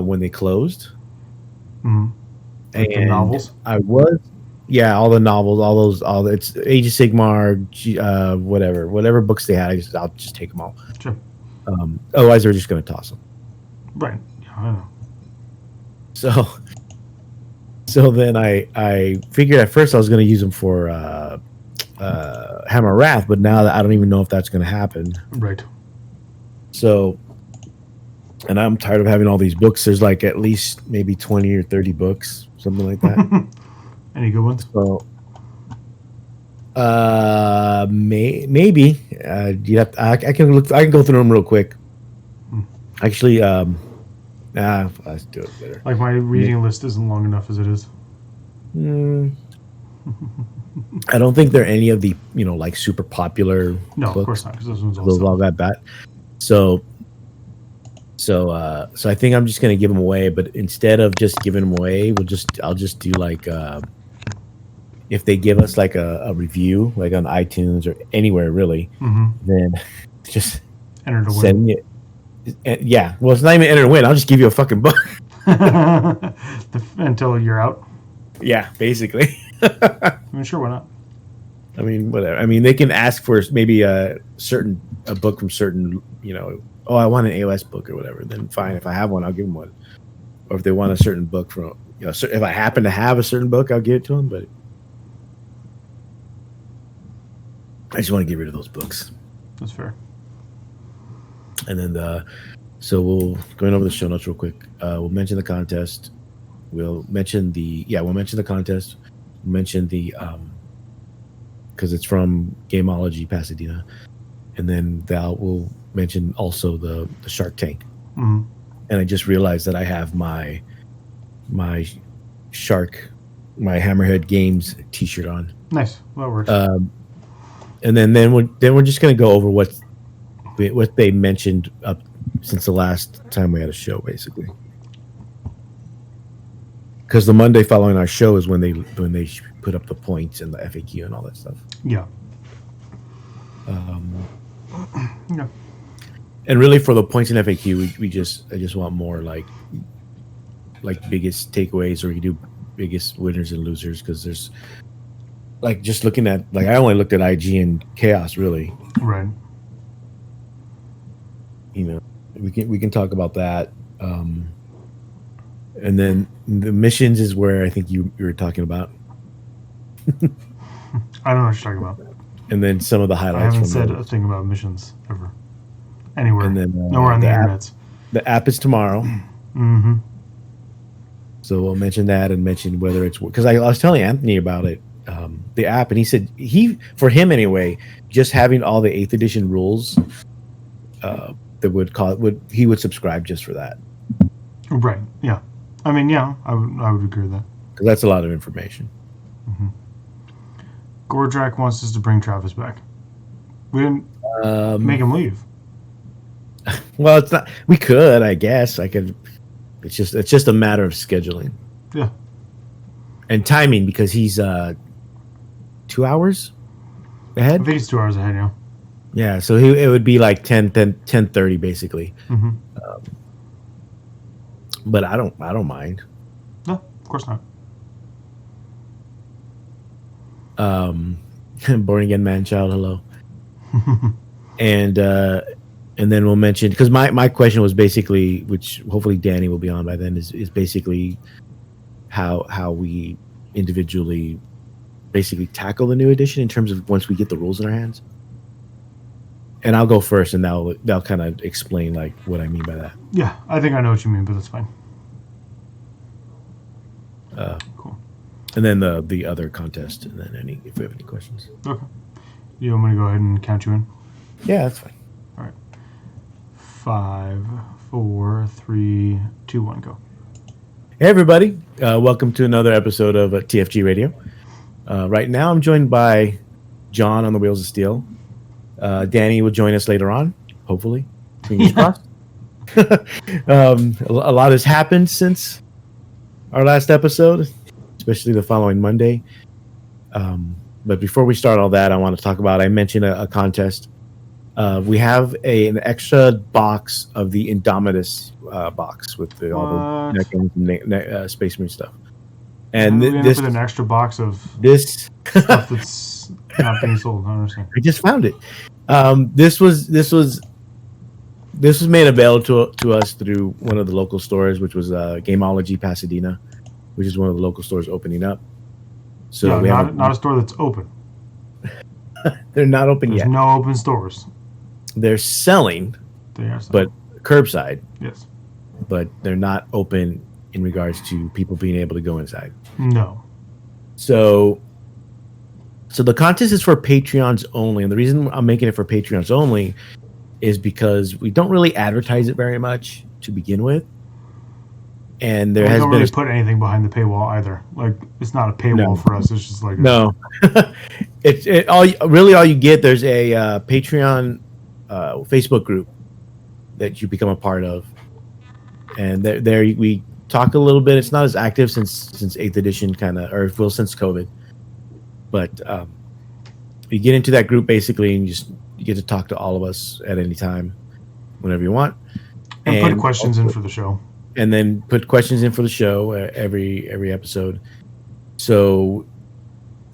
when they closed. Mm-hmm. Like and the novels? All the novels, it's Age of Sigmar, whatever books they had. I'll just take them all. Sure. Otherwise, they're just going to toss them. Right. Yeah, I know. So then I figured at first I was going to use them for Hammer Wrath, but now I don't even know if that's going to happen. Right. So, and I'm tired of having all these books. There's like at least maybe 20 or 30 books, something like that. Any good ones? So, maybe I can look. I can go through them real quick. Actually, let's do it later. Like my reading list isn't long enough as it is. I don't think they're any of the like super popular. No, books. Of course not, because those ones all that bad. So I think I'm just gonna give them away. But instead of just giving them away, I'll just do like if they give us like a review, like on iTunes or anywhere really, then just enter to send win. it. Yeah, well, it's not even enter to win. I'll just give you a fucking book until you're out. Yeah, basically. I mean, sure, why not? I mean, whatever. I mean, they can ask for maybe a book from certain, oh, I want an AOS book or whatever. Then fine, if I have one, I'll give them one. Or if they want a certain book from, if I happen to have a certain book, I'll give it to them. But I just want to get rid of those books. That's fair. And then so we'll going over the show notes real quick. We'll mention the contest. We'll mention the contest. We'll mention the because it's from Gameology Pasadena, and then we'll mention also the Shark Tank. Mm-hmm. And I just realized that I have my Hammerhead Games T-shirt on. Nice, well, that works. And then we're just gonna go over what they mentioned up since the last time we had a show, basically. Because the Monday following our show is when they put up the points and the FAQ and all that stuff. Yeah. Yeah. And really, for the points and FAQ, I just want more like biggest takeaways, or we can do biggest winners and losers, because there's like just looking at I only looked at IG and Chaos really. Right. We can talk about that. And then the missions is where I think you were talking about. I don't know what you're talking about. And then some of the highlights. I haven't said a thing about missions ever. Anywhere. And then, nowhere on the internet. The app is tomorrow. Mm-hmm. So we'll mention that and mention whether it's... Because I was telling Anthony about it, the app, and he said for him anyway, just having all the 8th edition rules he would subscribe just for that. Right, yeah. I mean, yeah, I would agree with that. Because that's a lot of information. Mm-hmm. Gordrak wants us to bring Travis back. We didn't make him leave. Well, it's not. We could, I guess. I could. It's just a matter of scheduling. Yeah. And timing, because he's 2 hours ahead. I think he's 2 hours ahead, yeah. Yeah, so it would be like 10:30 basically. Mm-hmm. But I don't mind. No, of course not. Born again man child, hello. And then we'll mention, because my question was basically, which hopefully Danny will be on by then, is basically how we individually basically tackle the new edition in terms of once we get the rules in our hands. And I'll go first, and they'll kind of explain like what I mean by that. Yeah, I think I know what you mean, but that's fine. Cool. And then the other contest, and then if we have any questions. Okay. You want me to go ahead and count you in? Yeah, that's fine. All right. 5, 4, 3, 2, 1, go. Hey everybody, welcome to another episode of TFG Radio. Right now I'm joined by John on the Wheels of Steel. Danny will join us later on, hopefully. Fingers crossed. A lot has happened since our last episode, especially the following Monday. But before we start all that, I want to talk about, I mentioned a contest. We have an extra box of the Indomitus box with all the Space Marine stuff. And we end up with an extra box of this stuff that's not being sold. I understand. I just found it. This was made available to us through one of the local stores, which was Gameology Pasadena, which is one of the local stores opening up. So not a store that's open. They're not open yet. There's no open stores. They're selling, but curbside. Yes. But they're not open in regards to people being able to go inside. No. So the contest is for Patreons only, and the reason I'm making it for Patreons only is because we don't really advertise it very much to begin with, and we don't really put anything behind the paywall either. Like, it's not a paywall for us. It's just like all you get. There's a Patreon Facebook group that you become a part of, and there we talk a little bit. It's not as active since 8th edition, since COVID, but you get into that group basically, and you get to talk to all of us at any time, whenever you want, and put questions in for the show. And then put questions in for the show every episode. So,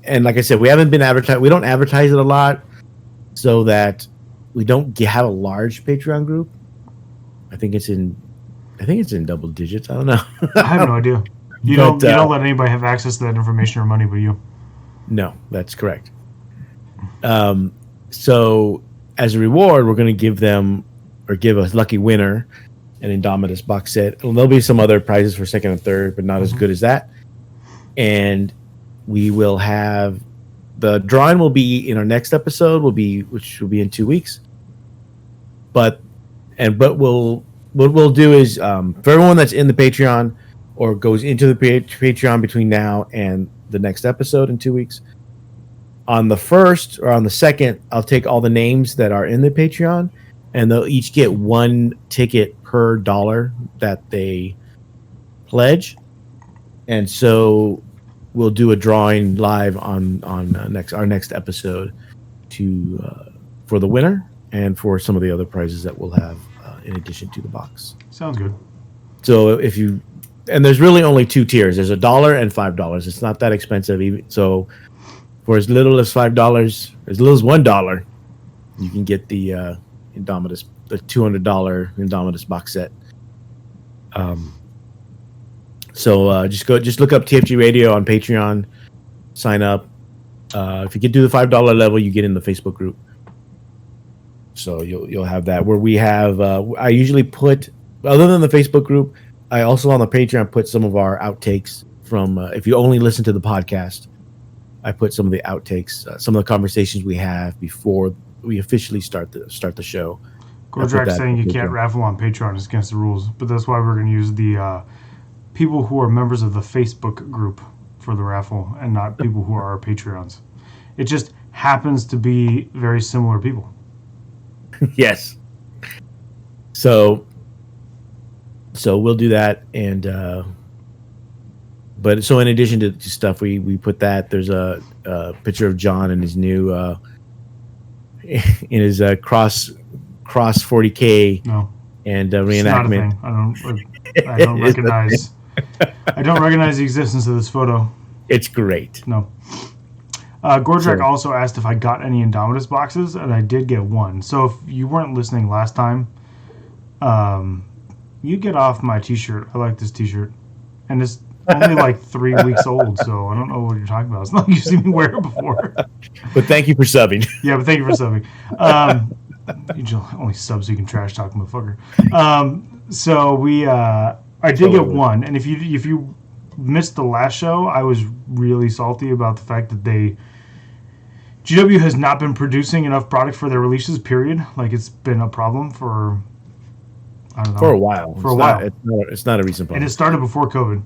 and like I said, we haven't been advertised. We don't advertise it a lot, so that we don't have a large Patreon group. I think it's in double digits. I don't know. I have no idea. You don't let anybody have access to that information or money but you. No, that's correct. So as a reward, we're going to give them, or give a lucky winner, an Indomitus box set. There'll be some other prizes for second and third, but not as good as that. And we will have the drawing will be in our next episode, which will be in 2 weeks. But what we'll do is for everyone that's in the Patreon or goes into the Patreon between now and the next episode in 2 weeks, on the first or on the second, I'll take all the names that are in the Patreon, and they'll each get one ticket per $1 that they pledge. And so we'll do a drawing live on our next episode for the winner and for some of the other prizes that we'll have in addition to the box. Sounds good. So and there's really only two tiers. There's $1 and $5. It's not that expensive. So for as little as $5, as little as $1, you can get the Indomitus, the $200 Indomitus box set. So just look up TFG Radio on Patreon, sign up. If you get to the $5 level, you get in the Facebook group. So you'll have that, where we have. I usually put, other than the Facebook group, I also on the Patreon put some of our outtakes from. If you only listen to the podcast, I put some of the outtakes, some of the conversations we have before we officially start the show. Gordrak's saying you can't raffle on Patreon. It's against the rules, but that's why we're going to use the people who are members of the Facebook group for the raffle and not people who are our Patreons. It just happens to be very similar people. Yes. So we'll do that, and but so in addition to stuff, we put that. There's a picture of John in his new in his cross 40K and reenactment. I don't recognize. I don't recognize the existence of this photo. It's great. No. Gordrak also asked if I got any Indomitus boxes, and I did get one. So if you weren't listening last time, you get off my T-shirt. I like this T-shirt, and it's only like 3 weeks old, so I don't know what you're talking about. It's not like you've seen me wear it before. But thank you for subbing. Yeah, but thank you for subbing. You only sub so you can trash talk, motherfucker. I did get one, and if you missed the last show, I was really salty about the fact that GW has not been producing enough product for their releases, period. Like, it's been a problem for, I don't know. For a while. It's not a recent problem. And it started before COVID.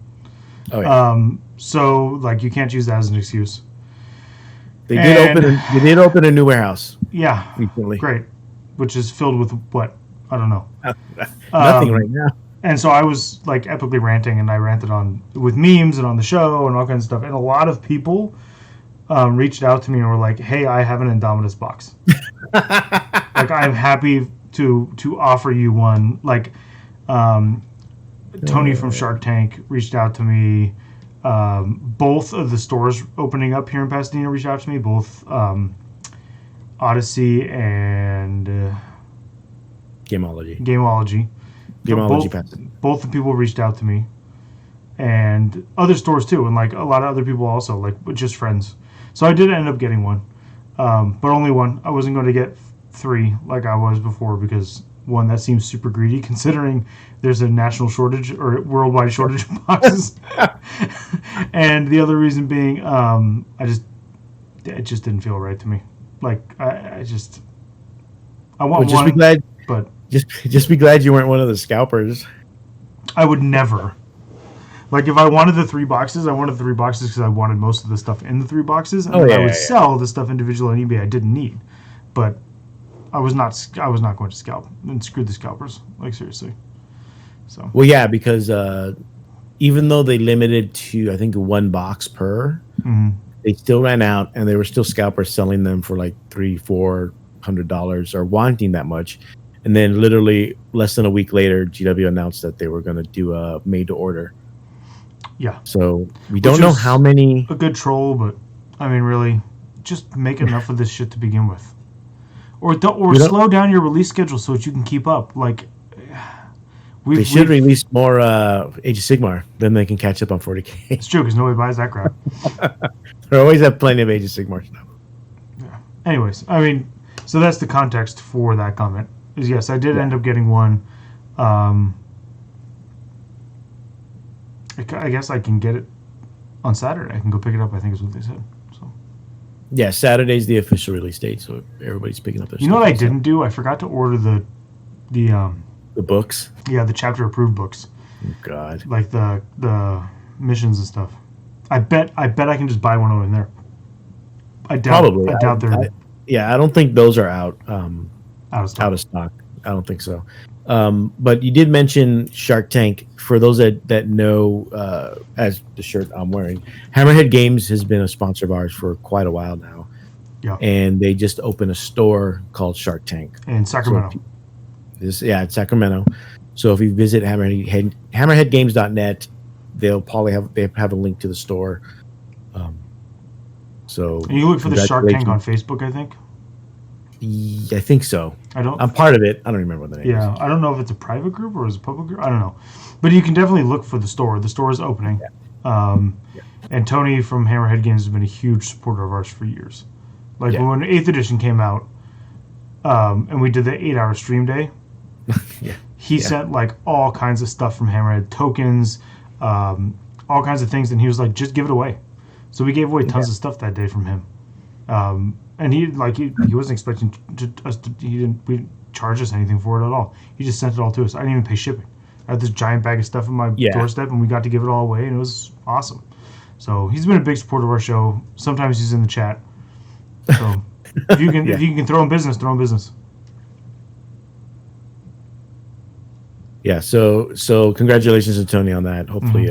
Oh, yeah. So, like, you can't use that as an excuse. They did open a new warehouse. Yeah. Recently. Great. Which is filled with what? I don't know. Nothing right now. And so I was, like, epically ranting, and I ranted with memes and on the show and all kinds of stuff. And a lot of people reached out to me and were like, hey, I have an Indomitus box. Like, like I'm happy to offer you one. Like Tony from Shark Tank reached out to me. Both of the stores opening up here in Pasadena reached out to me. Both Odyssey and Gameology. Both the people reached out to me, and other stores too, and like a lot of other people also, like just friends. So I did end up getting one, but only one. I wasn't going to get 3 like I was before because one, that seems super greedy considering there's a national shortage or worldwide shortage of boxes, and the other reason being, it just didn't feel right to me. Like I want just one, be glad, but just be glad you weren't one of the scalpers. I would never. Like if I wanted the 3 boxes, I wanted 3 boxes because I wanted most of the stuff in the 3 boxes, and I would sell the stuff individually on eBay I didn't need. But I was not going to scalp and screw the scalpers. Like seriously. So. Well, yeah, because even though they limited to I think 1 box per, they still ran out, and there were still scalpers selling them for like $300-$400 or wanting that much. And then literally less than a week later, GW announced that they were going to do a made to order. Yeah. So we don't know how many. A good troll, but I mean, really, just make enough of this shit to begin with, or slow down your release schedule so that you can keep up. Like they should release more Age of Sigmar, then they can catch up on 40K. It's true because nobody buys that crap. They always have plenty of Age of Sigmar stuff. Yeah. Anyways, I mean, so that's the context for that comment. Is yes, I did end up getting one. I guess I can get it on Saturday. I can go pick it up, I think is what they said. So. Yeah, Saturday's the official release date, so everybody's picking up their stuff. You know what I didn't do? I forgot to order the books? Yeah, the chapter approved books. Oh, God. Like the missions and stuff. I bet I can just buy one over in there. I doubt they're... I don't think those are out of stock. I don't think so. But you did mention Shark Tank. For those that know, as the shirt I'm wearing, Hammerhead Games has been a sponsor of ours for quite a while now. Yeah. And they just opened a store called Shark Tank in Sacramento. It's Sacramento. So if you visit hammerheadgames.net, they'll probably have a link to the store. So and you look for the Shark Tank on Facebook, I think. I think so. I'm part of it. I don't remember what the name is. Yeah, I don't know if it's a private group or is it a public group. I don't know. But you can definitely look for the store. The store is opening. Yeah. And Tony from Hammerhead Games has been a huge supporter of ours for years. Like when 8th edition came out, and we did the 8-hour stream day, he sent like all kinds of stuff from Hammerhead, tokens, all kinds of things, and he was like, just give it away. So we gave away tons of stuff that day from him. And he wasn't expecting he didn't charge us anything for it at all. He just sent it all to us. I didn't even pay shipping. I had this giant bag of stuff on my doorstep, and we got to give it all away, and it was awesome. So he's been a big supporter of our show. Sometimes he's in the chat. So if you can throw in business, throw in business. Yeah. So congratulations to Tony on that. Hopefully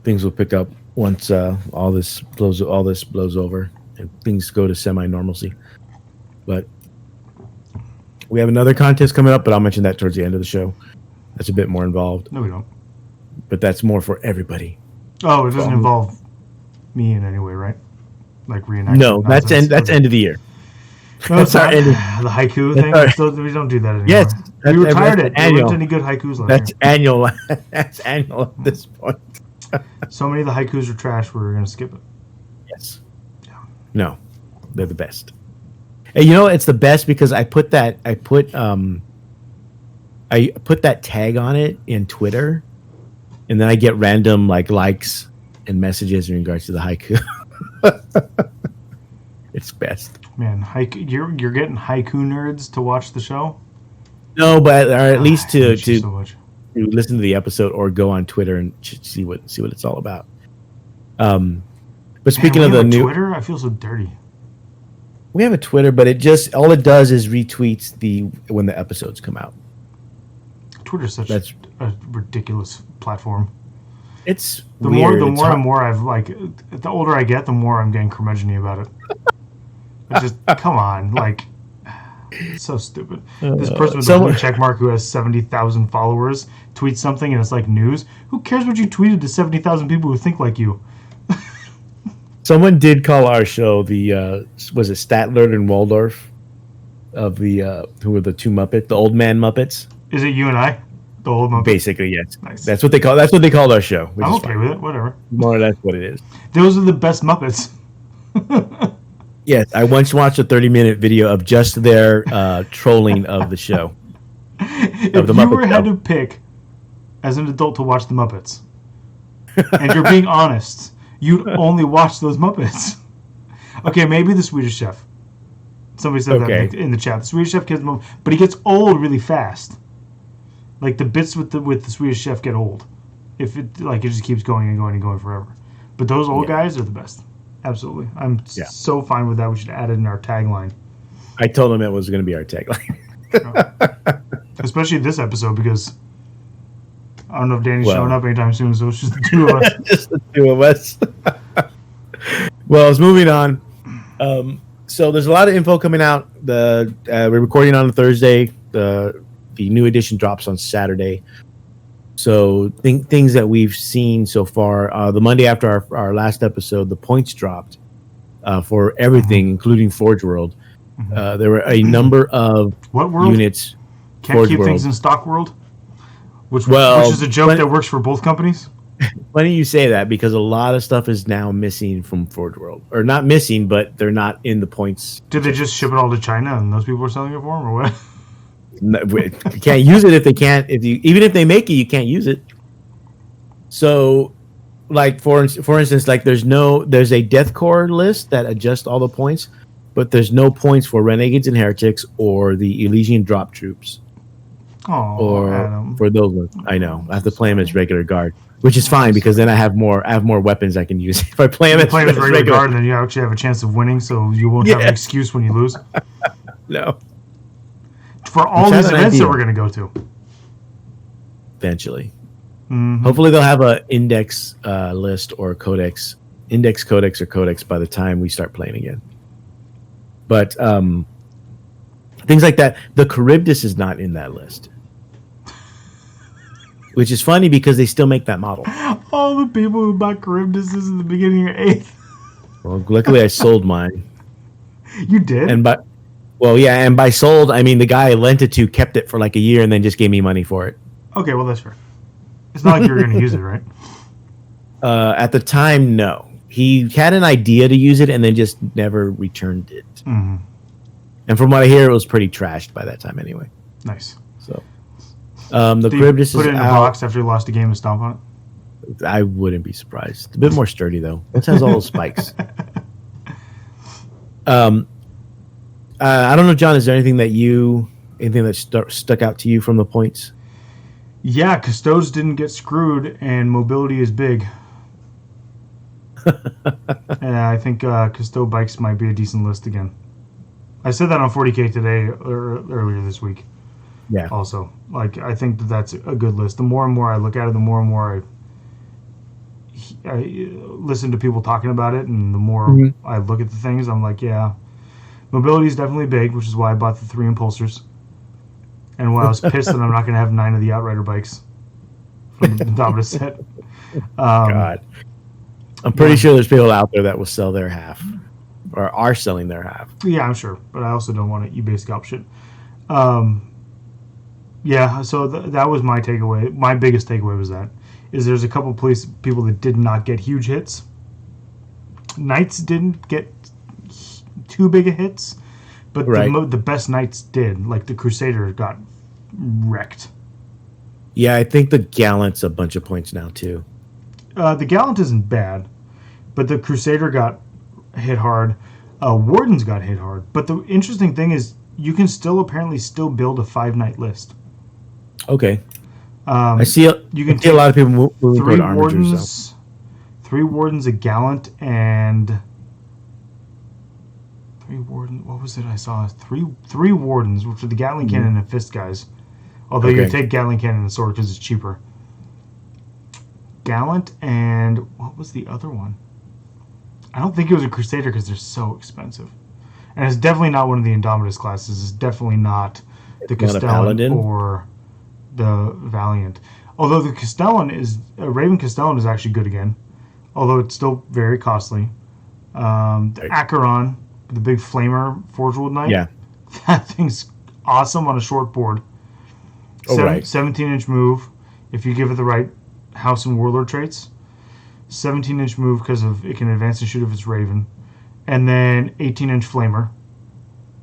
things will pick up once all this blows over and things go to semi-normalcy. But we have another contest coming up, but I'll mention that towards the end of the show. That's a bit more involved. No, we don't. But that's more for everybody. Oh, it doesn't involve me in any way, right? Like reenactment. No, that's end of the year. No, that's our end. The haiku thing. We don't do that anymore. Yes, we retired it. There weren't any good haikus left. That's annual. That's annual at this point. So many of the haikus are trash. We're going to skip it. Yes. No, they're the best. And you know, it's the best because I put that tag on it in Twitter, and then I get random likes and messages in regards to the haiku. It's best. Man, haiku, you're getting haiku nerds to watch the show? No, but or at least to so listen to the episode or go on Twitter and see what it's all about. But speaking of the new Twitter, I feel so dirty. We have a Twitter, but all it does is retweets when the episodes come out. Twitter's such a ridiculous platform. It's the weird. The older I get, the more I'm getting curmudgeon-y about it. It's just come on, So stupid. This person with the blue check mark who has 70,000 followers tweets something and it's like news. Who cares what you tweeted to 70,000 people who think like you? Someone did call our show the was it Statler and Waldorf of the who were the two Muppets, the old man Muppets. Is it you and I, the old Muppets? Basically, yes. Nice. That's what they called our show. I'm okay with it. Whatever. More or less what it is. Those are the best Muppets. Yes, I once watched a 30-minute video of just their trolling of the show. If you had to pick as an adult to watch the Muppets, and you're being honest, you'd only watch those Muppets. Okay, maybe the Swedish Chef. Somebody said that in the chat. The Swedish Chef gets, but he gets old really fast. Like the bits with the Swedish Chef get old. If it just keeps going and going and going forever. But those old guys are the best. Absolutely. I'm so fine with that. We should add it in our tagline. I told him it was going to be our tagline. Especially this episode, because I don't know if Danny's showing up anytime soon, so it's just the two of us. Just the two of us. Well, it's moving on. So there's a lot of info coming out. We're recording on a Thursday. The new edition drops on Saturday. So things that we've seen so far, the Monday after our last episode, the points dropped for everything, including Forge World. There were a number of units. Can't Forge keep World. Things in stock world? Which is a joke that works for both companies? Funny you say that, because a lot of stuff is now missing from Forge World. Or not missing, but they're not in the points. Did they just ship it all to China and those people are selling it for them, or what? No, you can't use it if they can't. Even if they make it, you can't use it. So, like for instance, like there's a Death Corps list that adjusts all the points, but there's no points for Renegades and Heretics or the Elysian Drop Troops. Oh, or Adam. For those ones, I know I have to play them as regular guard, which is fine because then I have more weapons I can use. If I play them as regular guard, then you actually have a chance of winning, so you won't have an excuse when you lose. No. For all these events that we're going to go to. Eventually. Mm-hmm. Hopefully they'll have an index list or codex. Index, codex, or codex by the time we start playing again. But things like that. The Charybdis is not in that list. Which is funny because they still make that model. All the people who bought Charybdises in the beginning of 8th. Well, luckily I sold mine. You did? And by sold, I mean the guy I lent it to kept it for like a year and then just gave me money for it. Okay, well, that's fair. It's not like you were going to use it, right? At the time, no. He had an idea to use it and then just never returned it. Mm-hmm. And from what I hear, it was pretty trashed by that time anyway. Nice. So, the Charybdis is put it in a box after you lost a game and stomp on it? I wouldn't be surprised. It's a bit more sturdy, though. It has all those spikes. I don't know, John, is there anything that stuck out to you from the points? Yeah, Custodes didn't get screwed, and mobility is big. And I think Custode bikes might be a decent list again. I said that on 40K today, earlier this week. Yeah. Also, I think that's a good list. The more and more I look at it, the more and more I listen to people talking about it, and the more I look at the things, I'm like, yeah. Mobility is definitely big, which is why I bought the 3 Impulsors. And why I was pissed that I'm not going to have 9 of the Outrider bikes from the Dominus set. God. I'm pretty sure there's people out there that will sell their half. Or are selling their half. Yeah, I'm sure. But I also don't want to eBay scalp shit. Yeah, so that was my takeaway. My biggest takeaway was that. There's a couple people that did not get huge hits. Knights didn't get too big of hits, but the best Knights did. Like the Crusader got wrecked. Yeah, I think the Gallant's a bunch of points now too. The Gallant isn't bad, but the Crusader got hit hard. Wardens got hit hard. But the interesting thing is you can apparently still build a 5-Knight list. Okay. I see a lot of people moving toward Armigers. 3 Wardens, a Gallant, and 3 Wardens. What was it I saw? Three Wardens, which are the Gatling Cannon and Fist guys. Although you take Gatling Cannon and Sword because it's cheaper. Gallant and what was the other one? I don't think it was a Crusader because they're so expensive. And it's definitely not one of the Indomitus classes. It's definitely not the Not a Castellan Paladin? or the Valiant. Although the Castellan is... Raven Castellan is actually good again. Although it's still very costly. The Acheron, the big flamer Forgewood Knight. Yeah. That thing's awesome on a short board. 17-inch move, if you give it the right House and Warlord traits. 17-inch move because of it can advance and shoot if it's Raven. And then 18-inch flamer.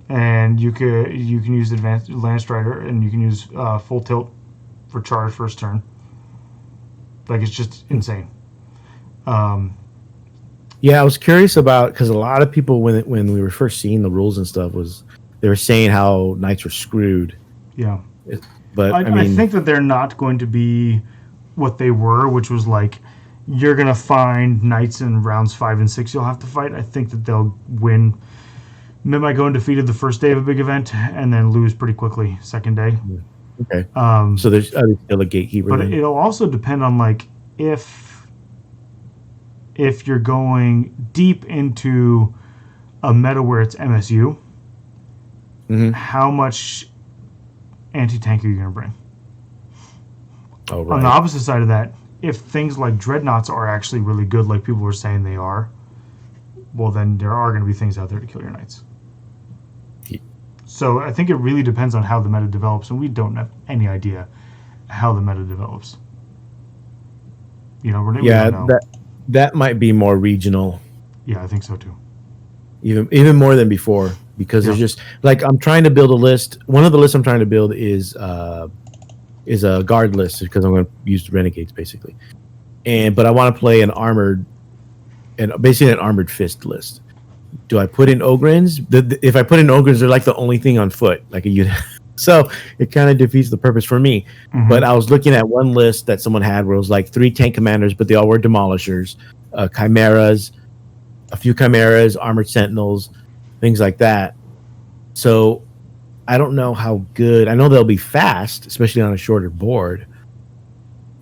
And you can use advanced Land Strider, and you can use full tilt for charge first turn. Like, it's just insane. Yeah, I was curious about, because a lot of people when we were first seeing the rules and stuff, they were saying how knights were screwed. Yeah. But I think that they're not going to be what they were, which was like, you're going to find knights in rounds 5 and 6 you'll have to fight. I think that they'll win. They might go undefeated the first day of a big event and then lose pretty quickly second day. Okay. So there's still a gatekeeper. But then? It'll also depend on, like, if you're going deep into a meta where it's MSU, how much anti-tank are you going to bring? Oh, right. On the opposite side of that, if things like dreadnoughts are actually really good, like people were saying they are, well, then there are going to be things out there to kill your knights. Yeah. So I think it really depends on how the meta develops, and we don't have any idea how the meta develops. We don't know. that might be more regional. Yeah, I think so too. Even more than before, because there's just, like, I'm trying to build a list. One of the lists I'm trying to build is a guard list, because I'm going to use renegades basically, but I want to play an armored fist list. Do I put in Ogrins? If I put in Ogrins, they're like the only thing on foot, like a unit. So it kind of defeats the purpose for me. But I was looking at one list that someone had where it was like 3 tank commanders, but they all were demolishers, chimeras, a few chimeras, armored sentinels, things like that. So I don't know how good. I know they'll be fast, especially on a shorter board,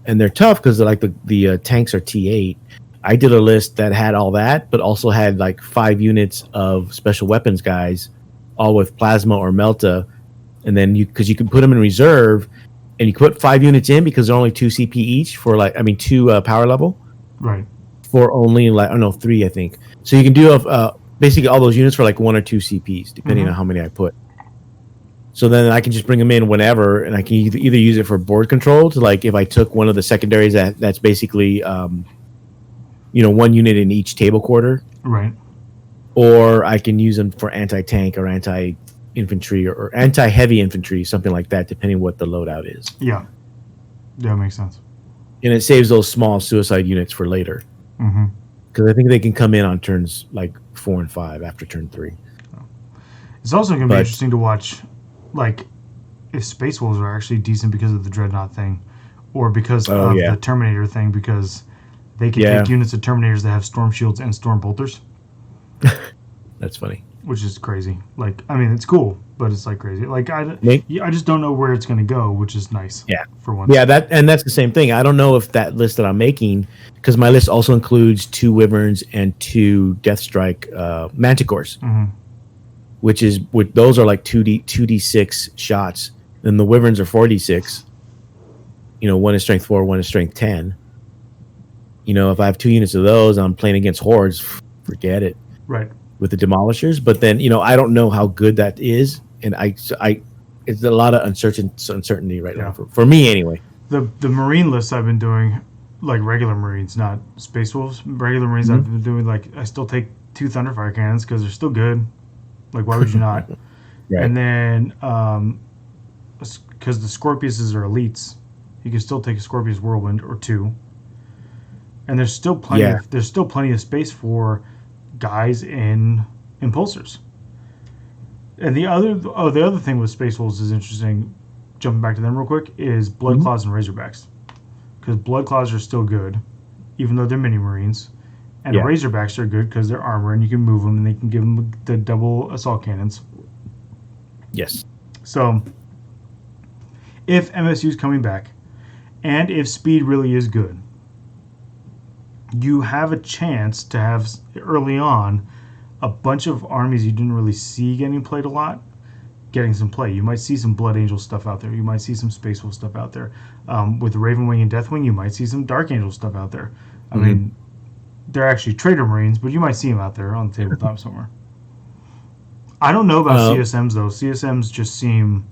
and they're tough because like the tanks are T8. I did a list that had all that, but also had like 5 units of special weapons guys, all with plasma or melta, and then because you can put them in reserve, and you can put 5 units in because they're only 2 CP each for 2 power level, right? For only 3, I think. So you can do basically all those units for like 1 or 2 CPs, depending on how many I put. So then I can just bring them in whenever, and I can either use it for board control to, like, if I took one of the secondaries that's basically 1 unit in each table quarter, right? Or I can use them for anti-tank or anti-infantry or anti-heavy infantry, something like that, depending what the loadout is. Yeah, that makes sense. And it saves those small suicide units for later, because I think they can come in on turns like 4 and 5 after turn 3. It's also going to be interesting to watch, like, if Space Wolves are actually decent because of the Dreadnought thing, or because of the Terminator thing, because they can take units of Terminators that have Storm Shields and Storm Bolters. That's funny. Which is crazy. Like, I mean, it's cool, but it's like crazy. Like, I just don't know where it's going to go, which is nice. Yeah. For once. Yeah, that's the same thing. I don't know if that list that I'm making, because my list also includes 2 Wyverns and 2 Deathstrike Manticores, those are like 2d6 shots. Then the Wyverns are 4d6. 1 is strength 4, 1 is strength 10. If I have 2 units of those and I'm playing against hordes, forget it. Right. With the demolishers, but then I don't know how good that is, and it's a lot of uncertainty right now for me anyway. The Marine lists I've been doing, like regular Marines, not Space Wolves. Regular Marines I've been doing, like, I still take 2 Thunderfire cannons because they're still good. Like, why would you not? Right. And then because the Scorpiuses are elites, you can still take a Scorpius Whirlwind or 2. And there's still plenty of space for guys in impulsors. And the other thing with Space Wolves is interesting, jumping back to them real quick, is Blood Claws and Razorbacks. Because Blood Claws are still good, even though they're mini Marines. And Razorbacks are good because they're armor and you can move them and they can give them the double assault cannons. Yes. So, if MSU is coming back, and if speed really is good, you have a chance to have early on a bunch of armies you didn't really see getting played a lot getting some play. You might see some Blood Angel stuff out there. You might see some Space Wolf stuff out there. With Ravenwing and Deathwing, you might see some Dark Angel stuff out there. I mean, they're actually Trader Marines, but you might see them out there on the tabletop somewhere. I don't know about CSMs, though. CSMs just seem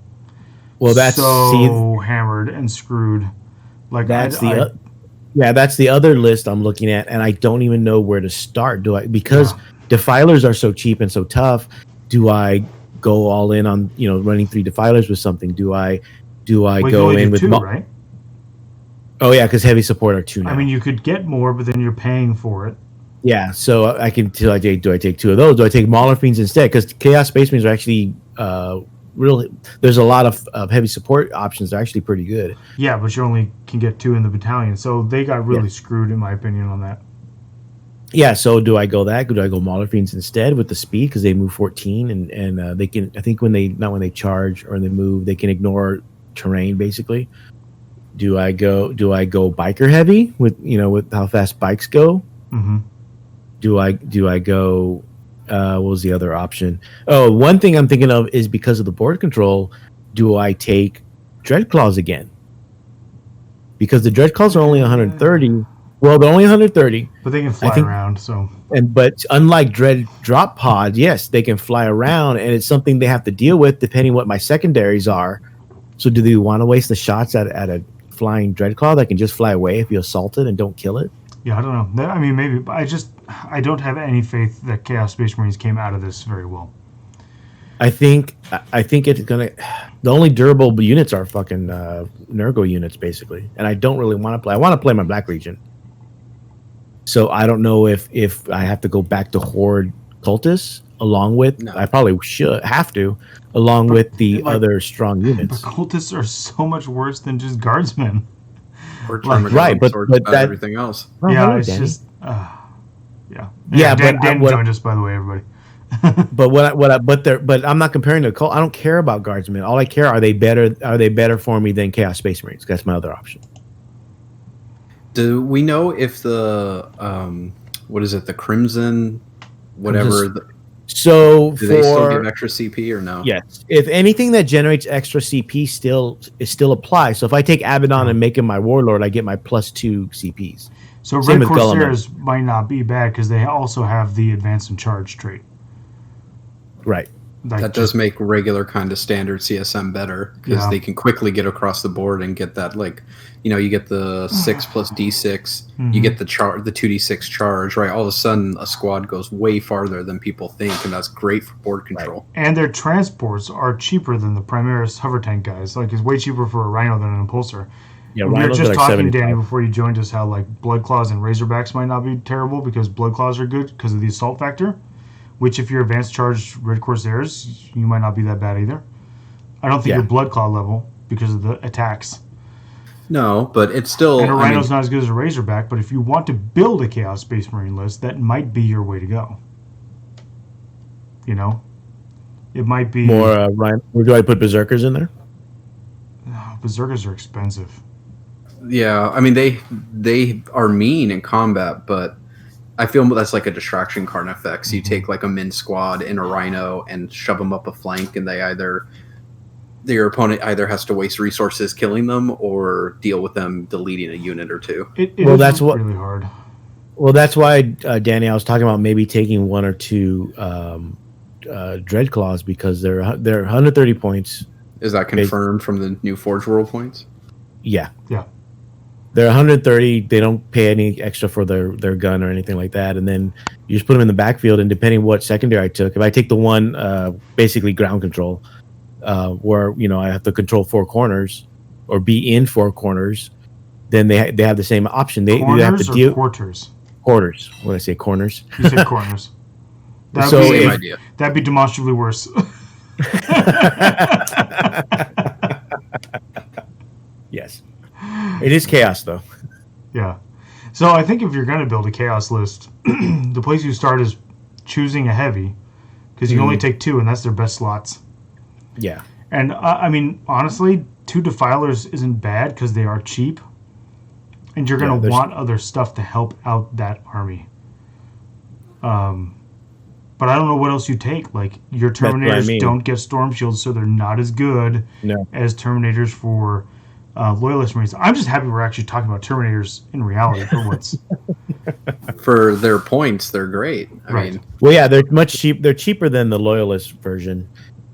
hammered and screwed. Like that's that's the other list I'm looking at, and I don't even know where to start. Because Defilers are so cheap and so tough, do I go all in on running 3 Defilers with something? Do I go in with 2, right? Oh yeah, because heavy support are 2 now. I mean, you could get more, but then you're paying for it. Yeah, so I can. Do I take 2 of those? Do I take Mauler Fiends instead? Because Chaos Space Marines are actually really. There's a lot of heavy support options. They're actually pretty good. Yeah, but you only can get 2 in the battalion, so they got really screwed, in my opinion, on that. Yeah, so do I go that? Do I go Mauler Fiends instead with the speed because they move 14 and they can? I think when they charge or they move, they can ignore terrain basically. Do I go biker heavy with with how fast bikes go? Mm-hmm. Do I go? What was the other option? Oh, one thing I'm thinking of is because of the board control. Do I take Dreadclaws again? Because the Dreadclaws are only 130. Well, they're only 130, but they can fly around. So, but unlike Dread Drop Pod, yes, they can fly around, and it's something they have to deal with depending what my secondaries are. So, do they want to waste the shots at a flying Dreadclaw that can just fly away if you assault it and don't kill it? Yeah, I don't know. I mean, maybe, but I don't have any faith that Chaos Space Marines came out of this very well. I think it's gonna. The only durable units are fucking Nurgle units, basically, and I don't really want to play. I want to play my Black Legion. So I don't know if I have to go back to Horde Cultists along with. No. I probably have to, along with the other strong units. But Cultists are so much worse than just Guardsmen. Or right, but that, everything else. Yeah, it's Danny. Just Dan joined us, by the way, everybody. but I'm not comparing to cult. I don't care about Guardsmen. All I care are they better for me than Chaos Space Marines? That's my other option. Do we know if the what is it, the Crimson, whatever? Do they still give extra CP or no? Yes. If anything that generates extra CP still applies. So if I take Abaddon and make him my Warlord, I get my +2 CPs. So Red Corsairs might not be bad because they also have the Advance and Charge trait. Right. That does make regular kind of standard CSM better because they can quickly get across the board and get that, like, you get the 6 plus D6, you get the 2D6 charge, right? All of a sudden, a squad goes way farther than people think, and that's great for board control. Right. And their transports are cheaper than the Primaris hover tank guys. Like, it's way cheaper for a Rhino than an Impulsor. Yeah, we were just talking, Danny, before you joined us, how like Blood Claws and Razorbacks might not be terrible because Blood Claws are good because of the assault factor. Which, if you're advanced charged Red Corsairs, you might not be that bad either. I don't think you're Blood Claw level because of the attacks. No, but it's still... And a Rhino's not as good as a Razorback, but if you want to build a Chaos Space Marine list, that might be your way to go. It might be... More Rhino... Or do I put Berserkers in there? Berserkers are expensive. Yeah, I mean, they are mean in combat, but... I feel that's like a distraction card effect. So you take like a min squad in a Rhino and shove them up a flank, and your opponent either has to waste resources killing them or deal with them deleting a unit or two. That's really hard. Well, that's why, Danny, I was talking about maybe taking 1 or 2 Dreadclaws because they're 130 points. Is that confirmed from the new Forge World points? Yeah. Yeah. They're 130. They don't pay any extra for their gun or anything like that. And then you just put them in the backfield. And depending what secondary I took, if I take the one basically ground control, where I have to control 4 corners or be in 4 corners, then they have the same option. They have to deal quarters. Quarters. What did I say? Corners. You said corners. That'd be demonstrably worse. Yes. It is chaos, though. Yeah. So I think if you're going to build a chaos list, the place you start is choosing a heavy, because you can only take 2, and that's their best slots. Yeah. And, I mean, honestly, 2 Defilers isn't bad because they are cheap, and you're going to want other stuff to help out that army. But I don't know what else you take. Like, your Terminators don't get Storm Shields, so they're not as good as Terminators for Loyalist Marines. I'm just happy we're actually talking about Terminators in reality for once. For their points, they're great. I mean, well, yeah, they're much cheap. They're cheaper than the Loyalist version.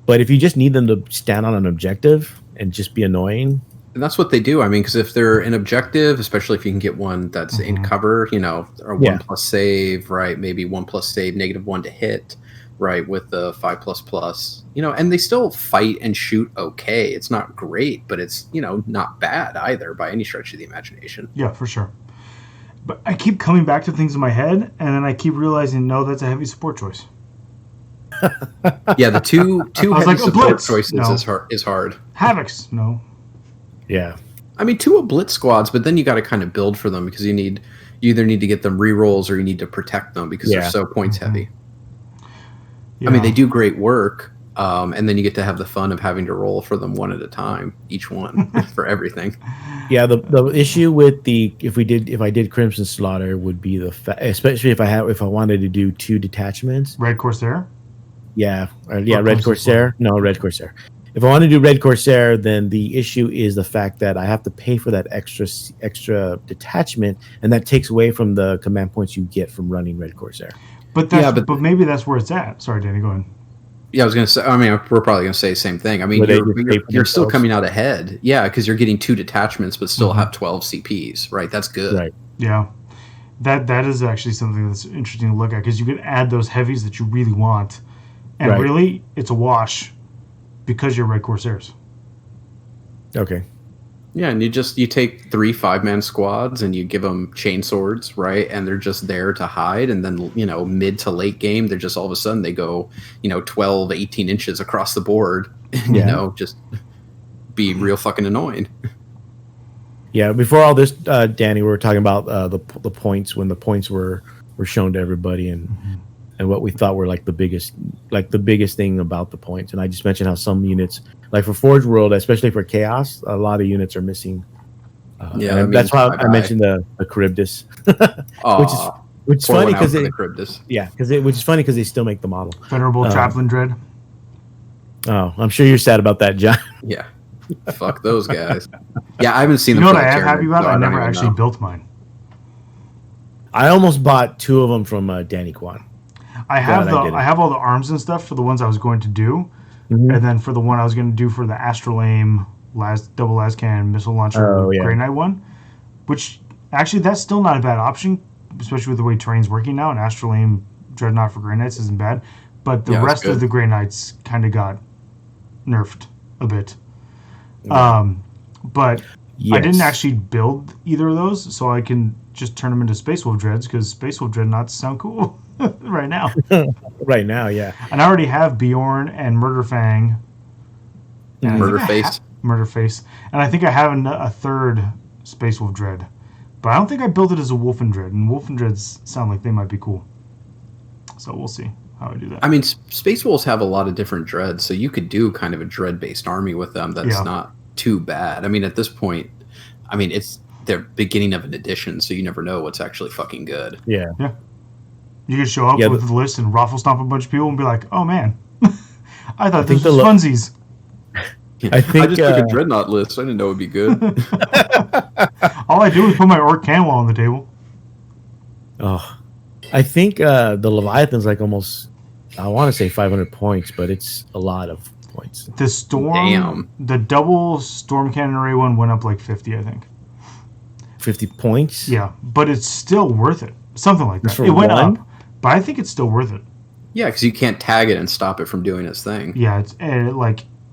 But if you just need them to stand on an objective and just be annoying. And that's what they do. I mean, because if they're an objective, especially if you can get one that's in cover, you know, or 1+ save, right? Maybe 1+ save, -1 to hit, right? With the 5++, you know, and they still fight and shoot okay. It's not great, but it's, you know, not bad either by any stretch of the imagination. Yeah, for sure. But I keep coming back to things in my head, and then I keep realizing, no, that's a heavy support choice. Yeah, the two heavy support choices is hard. Havocs, no. Yeah. I mean, 2 Blitz squads, but then you got to kind of build for them because you either need to get them rerolls or you need to protect them because they're so points heavy. Yeah. I mean, they do great work, and then you get to have the fun of having to roll for them one at a time, each one for everything. Yeah, the issue with if I did Crimson Slaughter would be especially if I wanted to do 2 detachments. Red Corsair? Yeah, Red Corsair. No, Red Corsair. If I want to do Red Corsair, then the issue is the fact that I have to pay for that extra detachment, and that takes away from the command points you get from running Red Corsair. But maybe that's where it's at. Sorry, Danny, go ahead. Yeah, I was going to say, I mean, we're probably going to say the same thing. I mean, you're still coming out ahead. Yeah, because you're getting 2 detachments, but still have 12 CPs, right? That's good. Right. Yeah. That is actually something that's interesting to look at, because you can add those heavies that you really want, and really, it's a wash because you're Red Corsairs. Okay. Yeah, and you take 3 5-man squads and you give them chain swords, right? And they're just there to hide. And then, you know, mid to late game, they're just all of a sudden they go, 12, 18 inches across the board. And, just be real fucking annoying. Yeah, before all this, Danny, we were talking about the points when the points were shown to everybody and what we thought were like the biggest thing about the points. And I just mentioned how some units, like for Forge World, especially for Chaos, a lot of units are missing. That's why I mentioned the Charybdis, which is funny because which is funny because they still make the model. Venerable Chaplain Dread. Oh, I'm sure you're sad about that, John. Yeah, fuck those guys. Yeah, I haven't seen. You know what I am happy about? I never actually built mine. I almost bought 2 of them from Danny Kwan. I have all the arms and stuff for the ones I was going to do, and then for the one I was going to do for the Astral Aim double las cannon missile launcher Grey Knight one, which actually that's still not a bad option, especially with the way terrain's working now. And Astral Aim Dreadnought for Grey Knights isn't bad, but the rest of the Grey Knights kind of got nerfed a bit. But I didn't actually build either of those, so I can just turn them into Space Wolf Dreads because Space Wolf Dreadnoughts sound cool. Right now. Right now, yeah. And I already have Bjorn and Murderfang. Murderface. And I think I have a third Space Wolf Dread. But I don't think I built it as a Wolfen Dread. And Wolfen Dreads sound like they might be cool. So we'll see how I do that. I mean, Space Wolves have a lot of different dreads, so you could do kind of a dread-based army with them that's not too bad. I mean, at this point, it's the beginning of an edition, so you never know what's actually fucking good. Yeah. Yeah. You could show up with the list and raffle stomp a bunch of people and be like, "Oh man, I thought this was funsies." I just took a Dreadnought list. I didn't know it'd be good. All I do is put my Orc Canwall on the table. Oh, I think the Leviathan's like almost, I want to say 500 points, but it's a lot of points. The double Storm Cannon Array one went up like 50, I think. 50 points? Yeah, but it's still worth it. Something like that. It went up. But I think it's still worth it. Yeah, because you can't tag it and stop it from doing its thing. Yeah,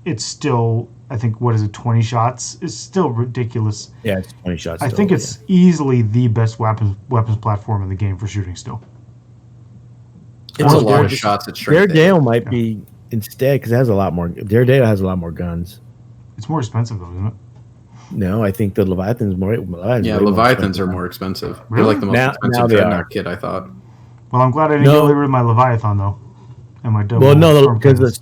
it's still, I think, 20 shots? It's still ridiculous. Yeah, it's 20 shots. I think it's easily the best weapons platform in the game for shooting still. It's a lot of shots at strength. Daredevil might be instead, because it has a lot more. Daredevil has a lot more guns. It's more expensive, though, isn't it? No, I think the Leviathan's more. Leviathans are more expensive. Really? They're like the most expensive Dreadnought kit, I thought. Well, I'm glad I didn't get rid of my Leviathan though, and my double. Well, no, because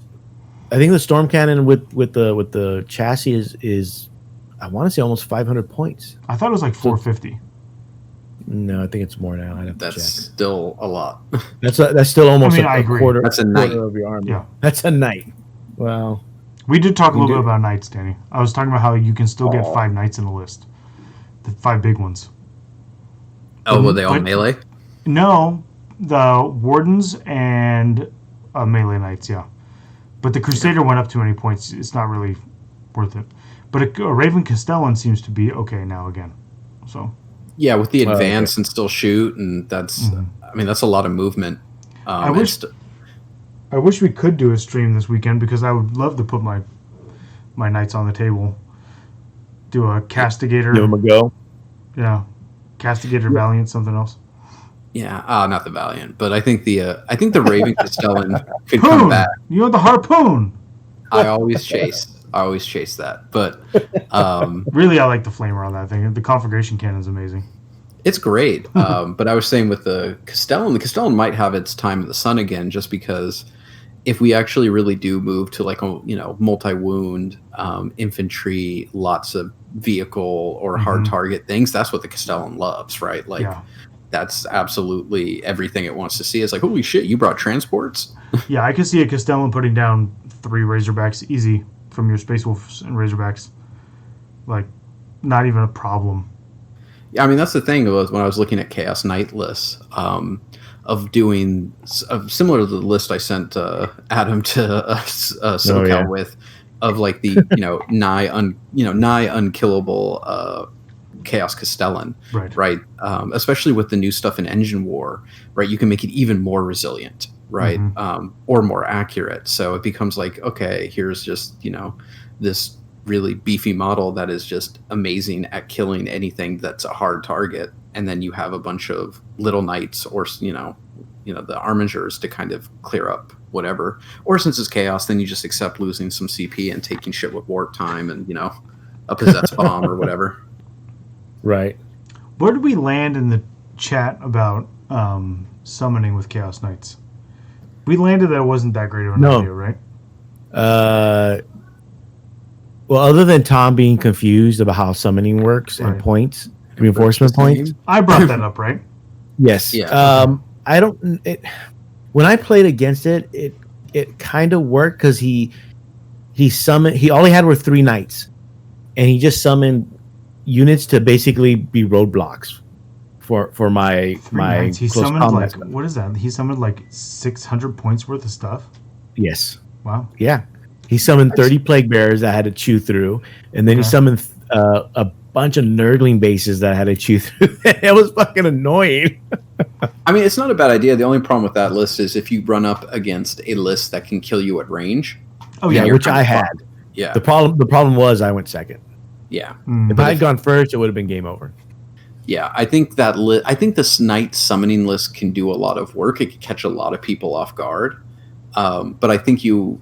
I think the Storm Cannon with the chassis is I want to say almost 500 points. I thought it was like 450. No, I think it's more now. I'd have to That's check. still a lot. That's still almost I agree. quarter. That's a night. Quarter of your army. Yeah. That's a night. Well, we did talk a little bit about knights, Danny. I was talking about how you can still get 5 knights in a list, the 5 big ones. Oh, were they all melee? No, the wardens and melee knights, yeah. But the Crusader went up too many points. It's not really worth it. But a Raven Castellan seems to be okay now again. So yeah, with the advance and still shoot, and that's I mean that's a lot of movement. I wish we could do a stream this weekend because I would love to put my knights on the table. Do a Castigator. Give them a go. Yeah, Castigator, Valiant, something else. Yeah, not the Valiant, but I think the Raven Castellan could come back. You want the harpoon? I always chase that, but really, I like the flamer on that thing. The conflagration cannon's amazing. It's great, but I was saying with the Castellan might have its time in the sun again, just because if we actually really do move to like a multi-wound infantry, lots of vehicle or hard target things, that's what the Castellan loves, right? Like. Yeah. That's absolutely everything it wants to see. It's like, holy shit, you brought transports? Yeah, I can see a Castellan putting down 3 Razorbacks easy from your Space Wolves and Razorbacks. Like, not even a problem. Yeah, I mean, that's the thing when I was looking at Chaos Knight lists of doing similar to the list I sent Adam to SoCal with, of like the nigh unkillable Chaos Castellan, right? Especially with the new stuff in Engine War, right? You can make it even more resilient, right? Or more accurate. So it becomes like, okay, here's just this really beefy model that is just amazing at killing anything that's a hard target, and then you have a bunch of little knights or the armigers to kind of clear up whatever. Or since it's chaos, then you just accept losing some CP and taking shit with warp time and a possessed bomb or whatever. Right. Where did we land in the chat about summoning with Chaos Knights? We landed that it wasn't that great of an idea, right? Well, other than Tom being confused about how summoning works and points, reinforcement points. I brought that up, right? Yes. Yeah. I don't. When I played against it, it kind of worked because he summoned. All he had were 3 knights, and he just summoned units to basically be roadblocks for my he close summoned like stuff. What is that? He summoned like 600 points worth of stuff. Yes. Wow. Yeah. He summoned 30 plague bearers that I had to chew through, and then he summoned a bunch of nerdling bases that I had to chew through. It was fucking annoying. I mean, it's not a bad idea. The only problem with that list is if you run up against a list that can kill you at range. Oh yeah, which I had. Yeah. The problem was I went second. Yeah. If I had gone first, it would have been game over. Yeah, I think I think this knight summoning list can do a lot of work. It can catch a lot of people off guard. But I think you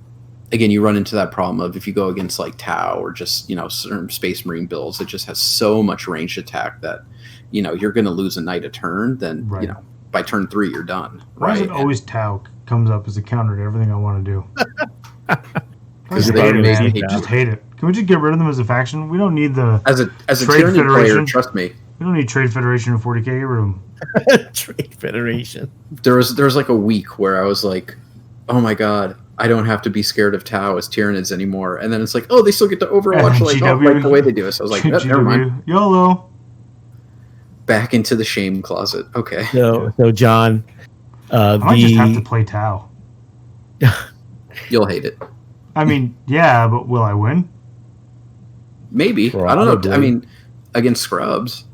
run into that problem of if you go against like Tau or just, certain Space Marine builds, it just has so much ranged attack that, you're going to lose a knight a turn. Then, by turn 3, you're done. Why is it always Tau comes up as a counter to everything I want to do? Because just hate it. Can we just get rid of them as a faction? We don't need the as a Trade Tyranny player. Trust me, we don't need Trade Federation and 40k. Get rid of them. Trade Federation. There was like a week where I was like, oh my god, I don't have to be scared of Tau as Tyranids anymore. And then it's like, oh, they still get to Overwatch like right the way they do it. So I was like, never mind. YOLO. Back into the shame closet. Okay. So John, I might just have to play Tau. You'll hate it. I mean, yeah, but will I win? Maybe. I don't know. I mean, against Scrubs.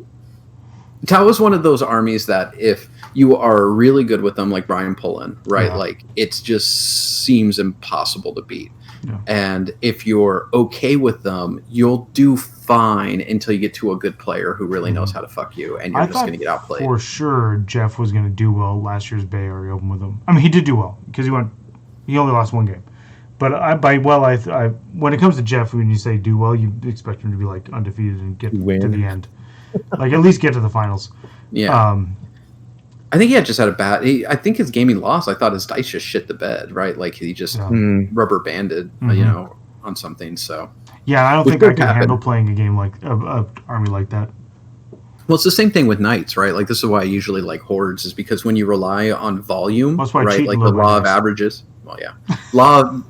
Tau is one of those armies that if you are really good with them, like Brian Pullen, right? Yeah. Like, it just seems impossible to beat. Yeah. And if you're okay with them, you'll do fine until you get to a good player who really knows how to fuck you, and you're just going to get outplayed. For sure, Jeff was going to do well last year's Bay Area Open with him. I mean, he did do well because he only lost 1 game. But when it comes to Jeff, when you say do well, you expect him to be like undefeated and get to the end, like at least get to the finals. Yeah. I think he just had a bad. I think his game he lost. I thought his dice just shit the bed, right? Like he just rubber banded, on something. So yeah, I don't think I can handle playing a game like a army like that. Well, it's the same thing with knights, right? Like, this is why I usually like hordes, is because when you rely on volume, right? Like the law of averages. Well, yeah,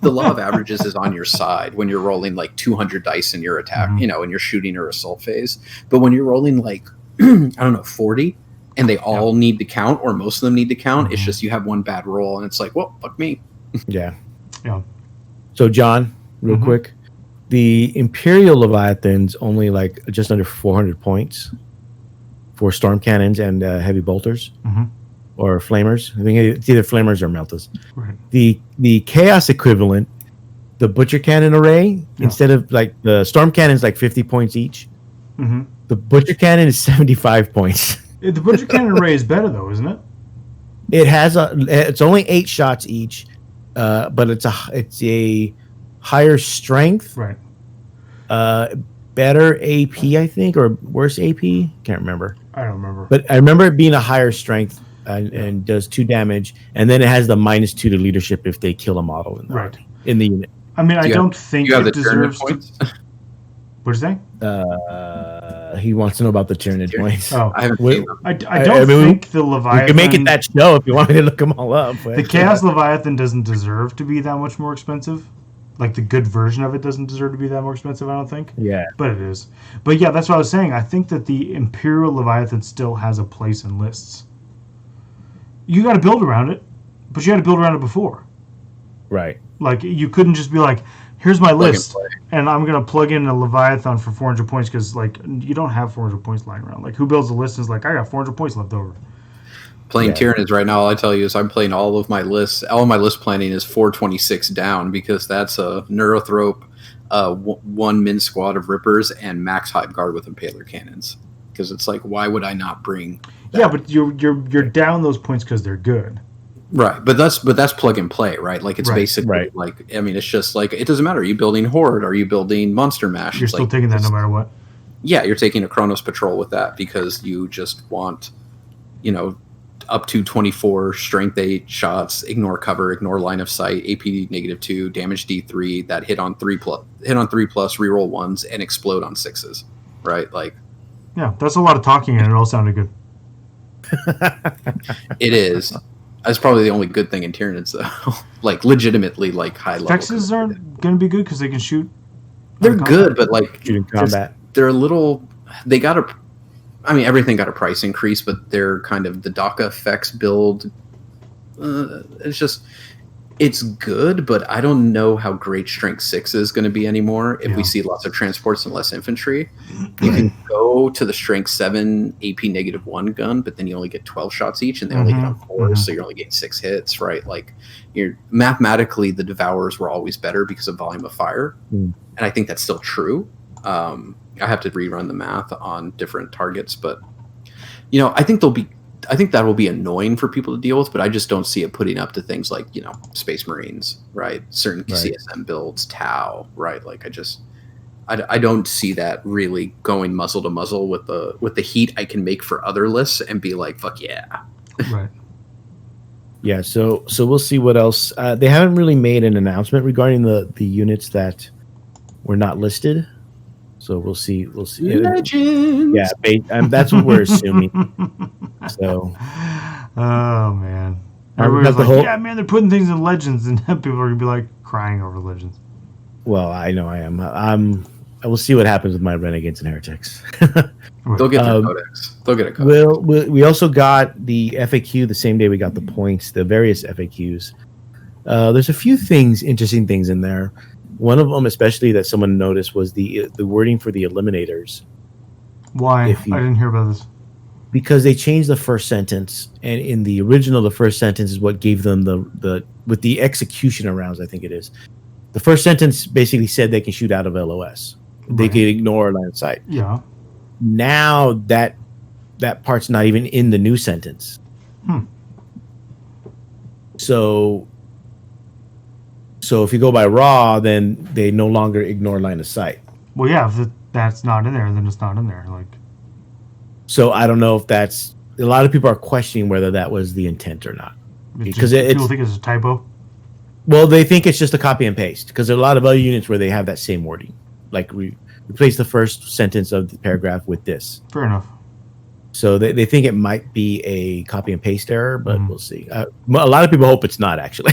the law of averages is on your side when you're rolling like 200 dice in your attack, and you're shooting your assault phase. But when you're rolling like I don't know 40, and they all need to count, or most of them need to count, it's just you have one bad roll, and it's like, well, fuck me. Yeah. So, John, real quick, the Imperial Leviathans only like just under 400 points for storm cannons and heavy bolters. Or flamers. I think it's either flamers or meltas. Right. The chaos equivalent, the butcher cannon array, instead of like the storm cannon's like 50 points each, the butcher cannon is 75 points. The butcher cannon array is better though, isn't it? It's only 8 shots each, but it's a higher strength, right? Better AP, I think, or worse AP. Can't remember. I don't remember. But I remember it being a higher strength. And does 2 damage, and then it has the -2 to leadership if they kill a model in the unit. I mean, I don't think it deserves points. What'd you say? He wants to know about the Tyranid points. Oh, I haven't seen them. I don't think the Leviathan. You can make it that show if you want me to look them all up. The Chaos Leviathan doesn't deserve to be that much more expensive. Like, the good version of it doesn't deserve to be that more expensive, I don't think. Yeah. But it is. But yeah, that's what I was saying. I think that the Imperial Leviathan still has a place in lists. You got to build around it, but you had to build around it before. Right. Like, you couldn't just be like, here's my list, and I'm going to plug in a Leviathan for 400 points, because, like, you don't have 400 points lying around. Like, who builds a list and is like, I got 400 points left over? Playing Tyranids right now, all I tell you is I'm playing all of my lists. All of my list planning is 426 down, because that's a Neurothrope, 1 min squad of Rippers, and max Hive Guard with Impaler cannons. Because it's like, why would I not bring that? Yeah, but you're down those points because they're good. Right, but that's plug and play, right? Like, it's basically like, I mean, it's just like, it doesn't matter. Are you building Horde? Are you building Monster Mash? You're still taking that no matter what. Yeah, you're taking a Chronos Patrol with that, because you just want, up to 24 strength 8 shots, ignore cover, ignore line of sight, AP -2, damage D3, that hit on 3+, reroll 1s, and explode on 6s, right? Like, yeah, that's a lot of talking, and it all sounded good. It is. That's probably the only good thing in Tyranids, though. Like, legitimately, like, high level. Texas aren't going to be good because they can shoot. They're good, but like, shooting combat. They're a little. They got a. I mean, everything got a price increase, but they're kind of the DACA effects build. It's just. It's good, but I don't know how great Strength 6 is going to be anymore if we see lots of transports and less infantry. You can go to the Strength 7 AP -1 gun, but then you only get 12 shots each, and they only hit on 4, so you're only getting 6 hits, right? Like, mathematically, the Devourers were always better because of volume of fire, and I think that's still true. I have to rerun the math on different targets, but I think that will be annoying for people to deal with, but I just don't see it putting up to things like, Space Marines, right? Certain CSM builds, Tau, right? Like, I don't see that really going muzzle to muzzle with the heat I can make for other lists and be like, fuck yeah. Right. Yeah. So we'll see what else. They haven't really made an announcement regarding the units that were not listed. So we'll see. Legends. Yeah, that's what we're assuming. So, oh man, everybody's like, yeah, man, they're putting things in Legends, and people are gonna be like crying over Legends. Well, I know I am. I will see what happens with my Renegades and Heretics. They'll get their codex. They'll get a codex. We also got the FAQ the same day we got the points, the various FAQs. There's a few interesting things in there. One of them, especially that someone noticed, was the wording for the eliminators. Why? I didn't hear about this. Because they changed the first sentence, and in the original, the first sentence is what gave them the with the execution rounds, I think it is. The first sentence basically said they can shoot out of LOS. Right. They can ignore line of sight. Yeah. Now that part's not even in the new sentence. So if you go by raw, then they no longer ignore line of sight. Well, yeah, if that's not in there, then it's not in there. Like, so I don't know if that's. A lot of people are questioning whether that was the intent or not, because people think it's a typo. Well, they think it's just a copy and paste, because there are a lot of other units where they have that same wording, like we replace the first sentence of the paragraph with this. Fair enough. So they think it might be a copy and paste error, but we'll see. A lot of people hope it's not, actually.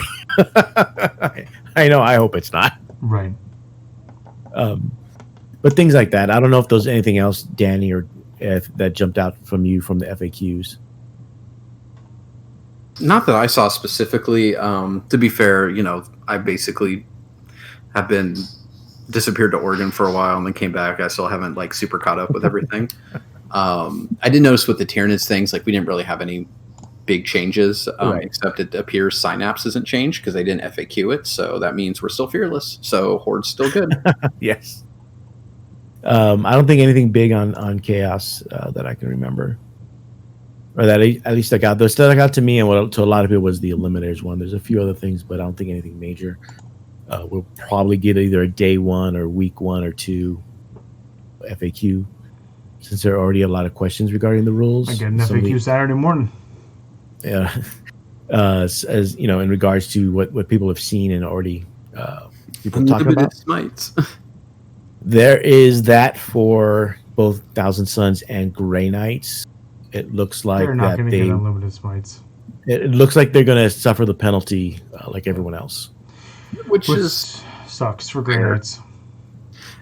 I know, I hope it's not. Right. But things like that. I don't know if there's anything else, Danny, or if that jumped out from you from the FAQs. Not that I saw specifically. To be fair, I basically have been disappeared to Oregon for a while and then came back. I still haven't super caught up with everything. I did notice with the Tyranids things, we didn't really have any big changes, except it appears Synapse isn't changed because they didn't FAQ it. So that means we're still fearless. So Horde's still good. Yes. I don't think anything big on Chaos that I can remember. Or that at least stuck out. Those stuck out to me and to a lot of people was the Eliminators one. There's a few other things, but I don't think anything major. We'll probably get either a day 1 or week 1 or 2 FAQ, since there are already a lot of questions regarding the rules. I get an FAQ Saturday morning. Yeah, as in regards to what people have seen and already people talk about. Smites. There is that for both Thousand Suns and Grey Knights. It looks like they're not going to get unlimited smites. It looks like they're going to suffer the penalty like everyone else. Which sucks for Grey Knights.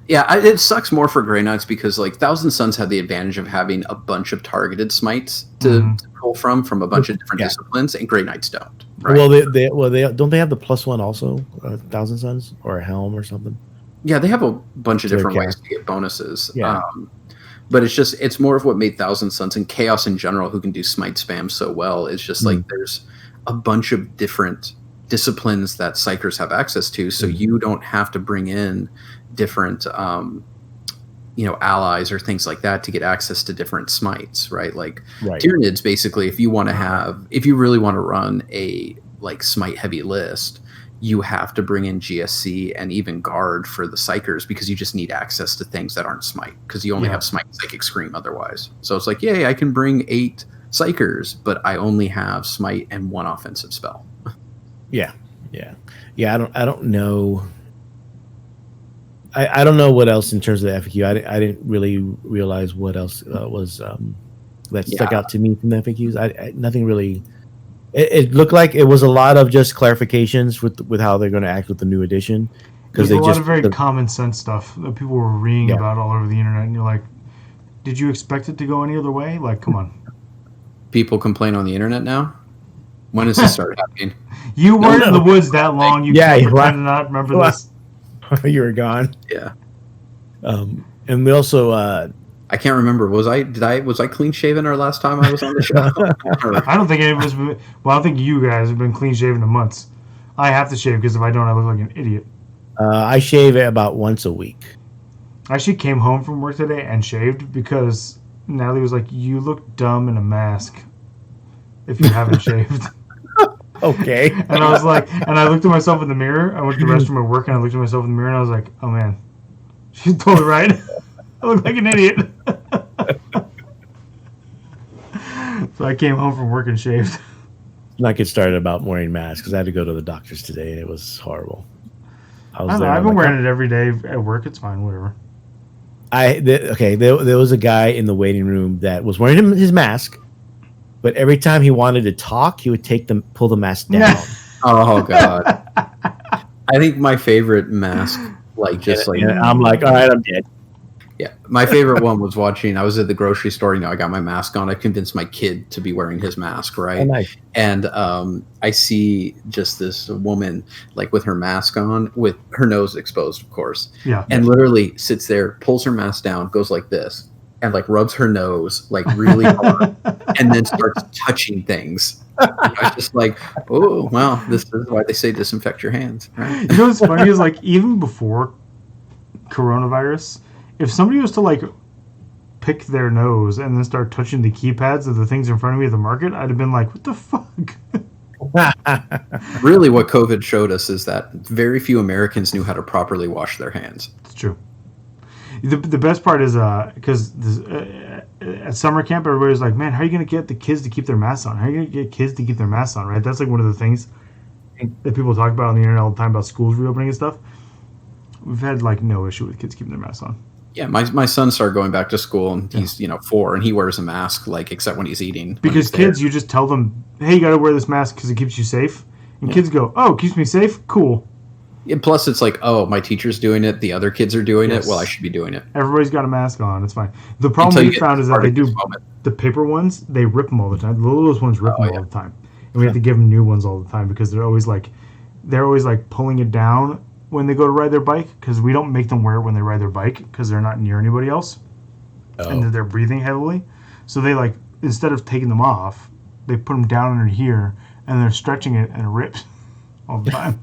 Yeah, it sucks more for Grey Knights because Thousand Suns had the advantage of having a bunch of targeted smites to pull from a bunch of different disciplines, and Grey Knights don't. Right? Well, they don't they have the +1 also, Thousand Suns or a helm or something? Yeah, they have a bunch of different ways to get bonuses. Yeah. But it's more of what made Thousand Suns and Chaos in general, who can do smite spam so well. It's just there's a bunch of different disciplines that psychers have access to, so you don't have to bring in different allies or things like that to get access to different smites, right? Tyranids, basically, if you really want to run a smite heavy list, you have to bring in GSC and even guard for the psychers because you just need access to things that aren't smite because you only have smite psychic scream otherwise. So it's yay, I can bring 8 psychers, but I only have smite and 1 offensive spell. Yeah. I don't know. I don't know what else in terms of the FAQ. I didn't really realize what else was that stuck out to me from the FAQs. Nothing really. It looked like it was a lot of just clarifications with how they're going to act with the new edition. Because there's a lot of very common sense stuff that people were reading about all over the internet, and you're like, did you expect it to go any other way? Come on. People complain on the internet now? When does this start happening? You weren't in the woods that long. You can't pretend to not remember this. You were gone. Yeah. And we also I can't remember. Was I clean shaven our last time I was on the show? I don't think it was. Well, I don't think you guys have been clean shaven in months. I have to shave because if I don't, I look like an idiot. I shave about once a week. I actually came home from work today and shaved because Natalie was like, "You look dumb in a mask if you haven't shaved." Okay. And I was like, and I looked at myself in the mirror. I went to the restroom at work and I looked at myself in the mirror and I was like, "Oh man, she's totally right. I look like an idiot." So I came home from work and shaved. Not get started about wearing masks because I had to go to the doctor's today and it was horrible. I've been wearing it every day at work. It's fine, whatever. There was a guy in the waiting room that was wearing his mask, but every time he wanted to talk, he would pull the mask down. Oh God! I think my favorite mask, I'm like, all right, I'm dead. Yeah, my favorite one was watching. I was at the grocery store. I got my mask on. I convinced my kid to be wearing his mask, right? Oh, nice. And I see just this woman with her mask on, with her nose exposed, of course. Yeah. And literally sits there, pulls her mask down, goes like this, and rubs her nose really hard, and then starts touching things. I was just like, oh, wow, this is why they say disinfect your hands. Right? You know what's funny is even before coronavirus, if somebody was to pick their nose and then start touching the keypads of the things in front of me at the market, I'd have been like, what the fuck? Really, what COVID showed us is that very few Americans knew how to properly wash their hands. It's true. The best part is because at summer camp, everybody's like, man, how are you going to get the kids to keep their masks on? How are you going to get kids to keep their masks on, right? That's one of the things that people talk about on the internet all the time about schools reopening and stuff. We've had no issue with kids keeping their masks on. Yeah, my son started going back to school, and he's 4, and he wears a mask except when he's eating. Because kids, you just tell them, "Hey, you got to wear this mask because it keeps you safe," and kids go, "Oh, it keeps me safe? Cool." And plus, it's like, oh, my teacher's doing it, the other kids are doing it. Well, I should be doing it. Everybody's got a mask on. It's fine. The problem we found is that they do the paper ones. They rip them all the time. The littlest ones rip them all the time, and we have to give them new ones all the time because they're always pulling it down when they go to ride their bike, because we don't make them wear it when they ride their bike because they're not near anybody else and they're breathing heavily. So they instead of taking them off, they put them down under here and they're stretching it and it rips all the time.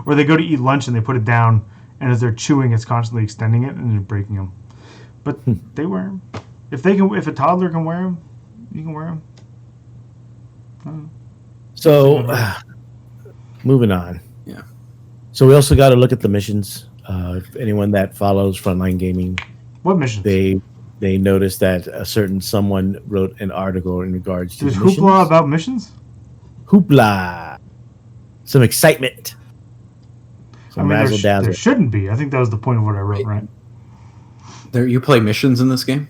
Or they go to eat lunch and they put it down, and as they're chewing, it's constantly extending it and they're breaking them. But they wear them. If a toddler can wear them, you can wear them. So, moving on. Yeah. So we also got to look at the missions. If anyone that follows Frontline Gaming, what missions? They noticed that a certain someone wrote an article in regards to There's hoopla about missions? Hoopla. Some excitement. Some razzle dazzle. There shouldn't be. I think that was the point of what I wrote, right? You play missions in this game?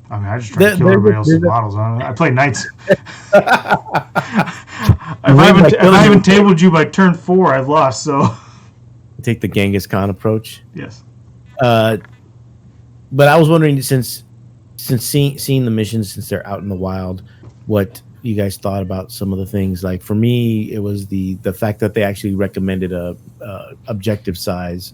I mean, I just try to kill everybody else's models. I play knights. If I haven't tabled you by turn 4, I've lost. So take the Genghis Khan approach. Yes. But I was wondering, since seeing the missions, since they're out in the wild, what you guys thought about some of the things. Like for me, it was the fact that they actually recommended a objective size.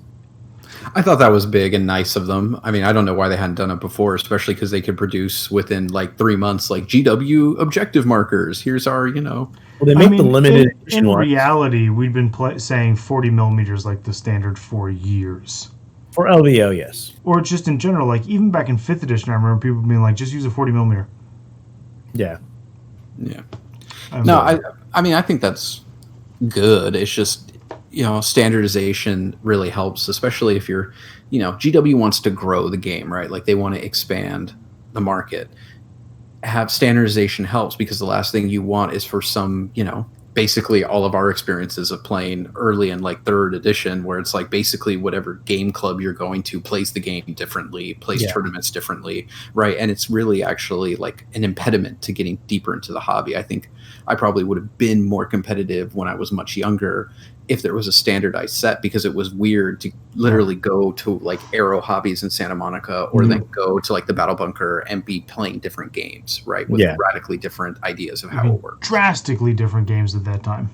I thought that was big and nice of them. I mean, I don't know why they hadn't done it before, especially because they could produce within 3 months, GW objective markers. Here's our, Well, they make the limited edition in reality, we've been saying 40 millimeters like the standard for years. For LVO, yes. Or just in general, even back in 5th edition, I remember people being like, just use a 40 millimeter. Yeah. Yeah. I mean, I think that's good. It's just, standardization really helps, especially if you're, GW wants to grow the game, right? They want to expand the market. Have standardization helps, because the last thing you want is for some, basically all of our experiences of playing early in 3rd edition, where it's basically whatever game club you're going to plays the game differently, plays tournaments differently, right? And it's really actually an impediment to getting deeper into the hobby. I think I probably would have been more competitive when I was much younger if there was a standardized set, because it was weird to literally go to Aero Hobbies in Santa Monica, or then go to the Battle Bunker and be playing different games, right? With radically different ideas of how it works. Drastically different games at that time.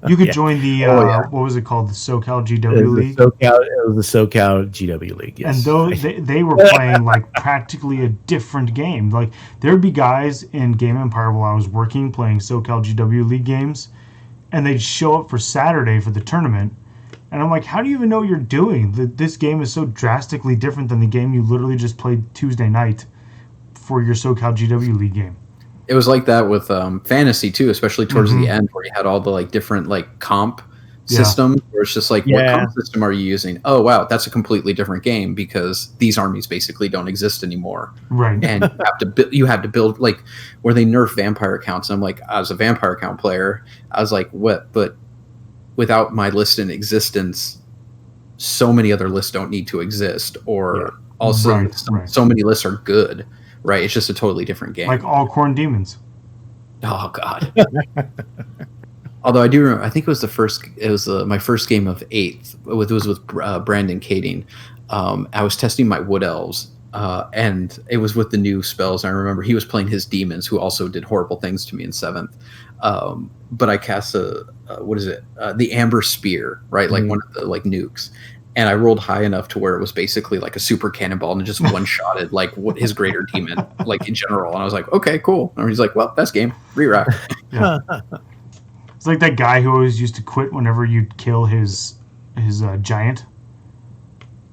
You could join the, what was it called? The SoCal GW League? It was the SoCal GW League, yes. And they were playing practically a different game. There'd be guys in Game Empire while I was working playing SoCal GW League games, and they'd show up for Saturday for the tournament, and I'm like, how do you even know what you're doing? This game is so drastically different than the game you literally just played Tuesday night for your SoCal GW League game. It was like that with Fantasy too, especially towards the end, where you had all the different comp systems, where it's just what comp system are you using? Oh wow, that's a completely different game, because these armies basically don't exist anymore. Right. And you have to build where they nerf vampire accounts. And I'm as a vampire account player, I was what? But without my list in existence, so many other lists don't need to exist, or also so many lists are good. Right, it's just a totally different game. All Corn Demons. Oh God. Although I do remember, I think it was my first game of 8th. It was with Brandon Kading. I was testing my Wood Elves, and it was with the new spells. I remember he was playing his demons, who also did horrible things to me in 7th. But I cast the Amber Spear, right, one of the nukes. And I rolled high enough to where it was basically a super cannonball, and just one-shotted his greater demon, in general. And I was like, okay, cool. And he's like, well, best game. Re-rack. Yeah. It's like that guy who always used to quit whenever you'd kill his giant.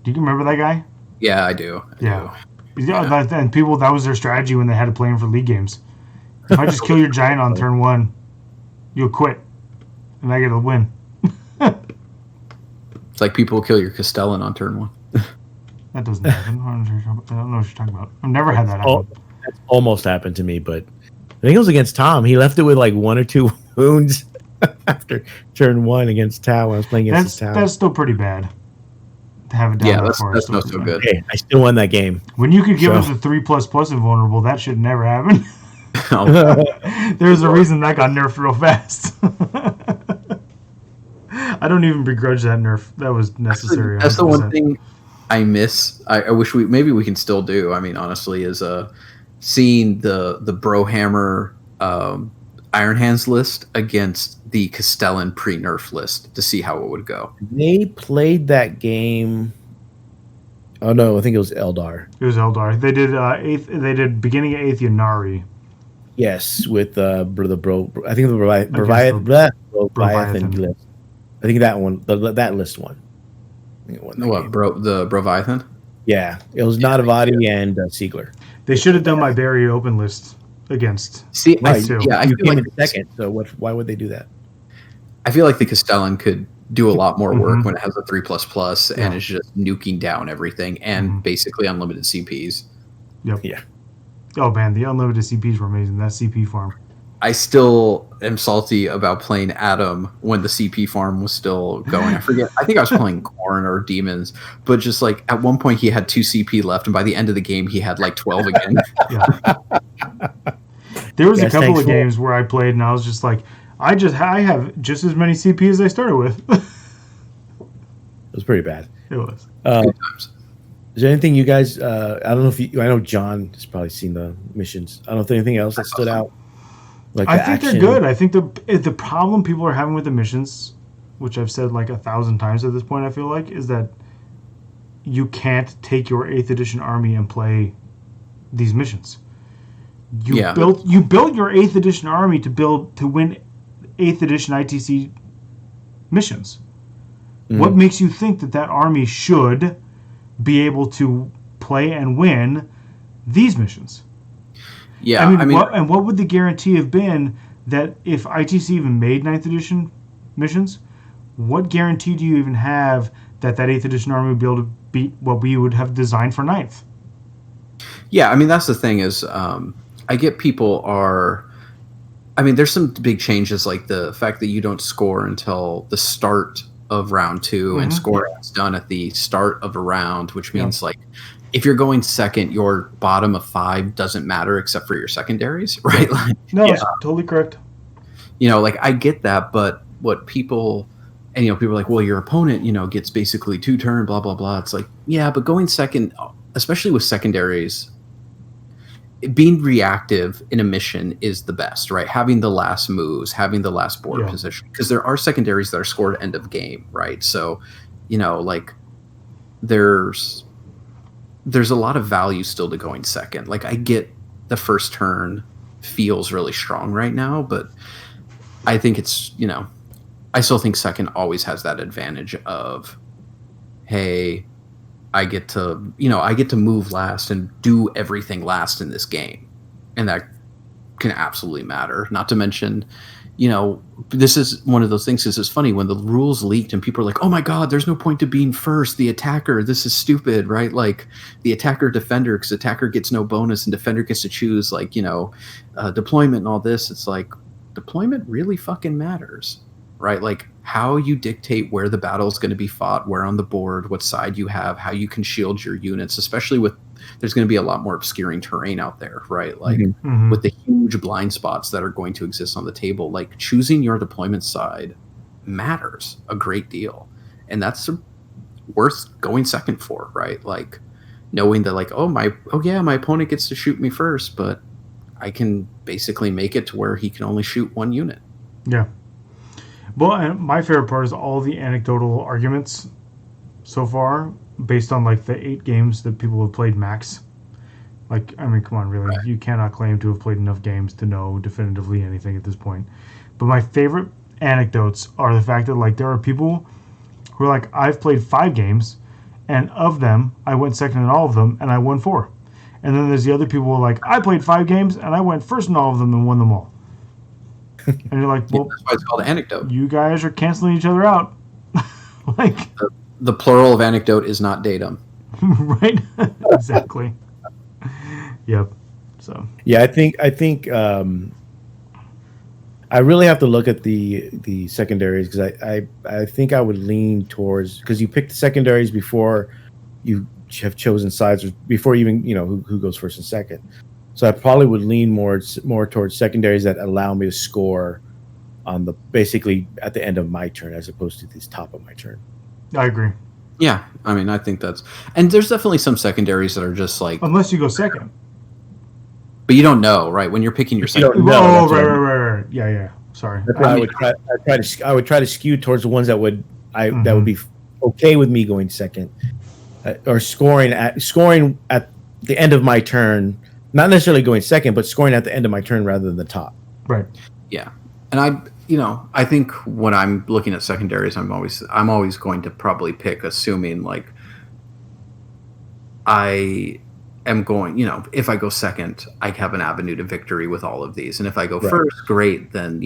Do you remember that guy? Yeah, I do. Yeah. And people, that was their strategy when they had to play him for league games. If I just kill your giant on turn 1, you'll quit, and I get a win. It's like people kill your Castellan on turn 1. That doesn't happen. I don't know what you're talking about. I've never had that happen. That's almost happened to me, but I think it was against Tom. He left it with 1 or 2 wounds after turn 1 against Tau when I was playing against Tau. That's still pretty bad. have it down. Yeah, that's not so good. Hey, I still won that game. When you could give us the 3++ invulnerable, that should never happen. There's a reason that got nerfed real fast. I don't even begrudge that nerf. That was necessary. That's 100%. The one thing I miss. I wish we can still do. I mean, honestly, is seeing the Brohammer Iron Hands list against the Castellan pre-nerf list to see how it would go. They played that game. Oh no, I think it was Eldar. It was Eldar. They did eighth. They did beginning of 8th Yanari. Yes, with the bro. I think the Broviathan list. I think that one. That list won. What, the Broviathan? Yeah, it was Nadavati and Siegler. They should have done my Barry Open list against. See, right, I feel like second. So why would they do that? I feel like the Castellan could do a lot more work when it has a 3++ and it's just nuking down everything and basically unlimited CPs. Yep. Yeah. Oh man, the unlimited CPs were amazing. That CP farm. I still am salty about playing Adam when the CP farm was still going. I forget. I think I was playing Corn or Demons, but just like at one point he had 2 CP left, and by the end of the game he had like 12 again. Yeah. There was a couple of games where I played and I was just like, I have just as many CP as I started with. It was pretty bad. It was. Is there anything you guys? I don't know if I know John has probably seen the missions. I don't know if there's anything else that stood out. Like I think they're good. I think the problem people are having with the missions, which I've said like 1,000 times at this point, I feel like, is that you can't take your 8th edition army and play these missions. You built your 8th edition army to win 8th edition ITC missions. Mm-hmm. What makes you think that army should be able to play and win these missions? Yeah, I mean what would the guarantee have been that if ITC even made 9th edition missions, what guarantee do you even have that 8th edition army would be able to beat what we would have designed for 9th? Yeah, I mean, that's the thing is, I get people are... I mean, there's some big changes, like the fact that you don't score until the start of round 2, and scoring is done at the start of a round, which means like if you're going second, your bottom of 5 doesn't matter except for your secondaries, right? Like, that's totally correct. You know, like I get that, but what people, and people are like, well, your opponent, gets basically 2 turn, blah blah blah. It's like, yeah, but going second, especially with secondaries, being reactive in a mission is the best, right? Having the last moves, having the last board position, because there are secondaries that are scored end of game, right? So, like there's a lot of value still to going second. Like I get the first turn feels really strong right now, but I think it's, I still think second always has that advantage of, hey, I get to move last and do everything last in this game. And that can absolutely matter. Not to mention, this is one of those things. This is funny when the rules leaked and people are like, oh my God, there's no point to being first. The attacker, this is stupid, right? Like the attacker defender, because attacker gets no bonus and defender gets to choose deployment and all this. It's like deployment really fucking matters, right? Like how you dictate where the battle is going to be fought, where on the board, what side you have, how you can shield your units, especially with there's going to be a lot more obscuring terrain out there, right? Like with the huge blind spots that are going to exist on the table, like choosing your deployment side matters a great deal. And that's worth going second for, right? Like knowing that like, my opponent gets to shoot me first, but I can basically make it to where he can only shoot 1 unit. Yeah. Well, my favorite part is all the anecdotal arguments so far based on like the 8 games that people have played max. Like, I mean, come on, really. Right. You cannot claim to have played enough games to know definitively anything at this point. But my favorite anecdotes are the fact that like there are people who are like, I've played 5 games and of them, I went second in all of them and I won 4. And then there's the other people who are like, I played 5 games and I went first in all of them and won them all. And you're like, well, that's why it's called anecdote. You guys are canceling each other out. Like the plural of anecdote is not datum. Right? Exactly. Yep. So yeah, I think I really have to look at the secondaries because I think I would lean towards, because you pick the secondaries before you have chosen sides, or before even who goes first and second. So I probably would lean more towards secondaries that allow me to score on basically at the end of my turn as opposed to this top of my turn. I agree. Yeah, I mean, I think and there's definitely some secondaries that are just like, unless you go second. But you don't know, right? When you're picking your second. Oh, right. Yeah. Sorry. I would try to skew towards the ones that would be okay with me going second, or scoring at the end of my turn. Not necessarily going second, but scoring at the end of my turn rather than the top. Right. Yeah, and I think when I'm looking at secondaries, I'm always going to probably pick, assuming like I am going, if I go second, I have an avenue to victory with all of these. And if I go first, great, then,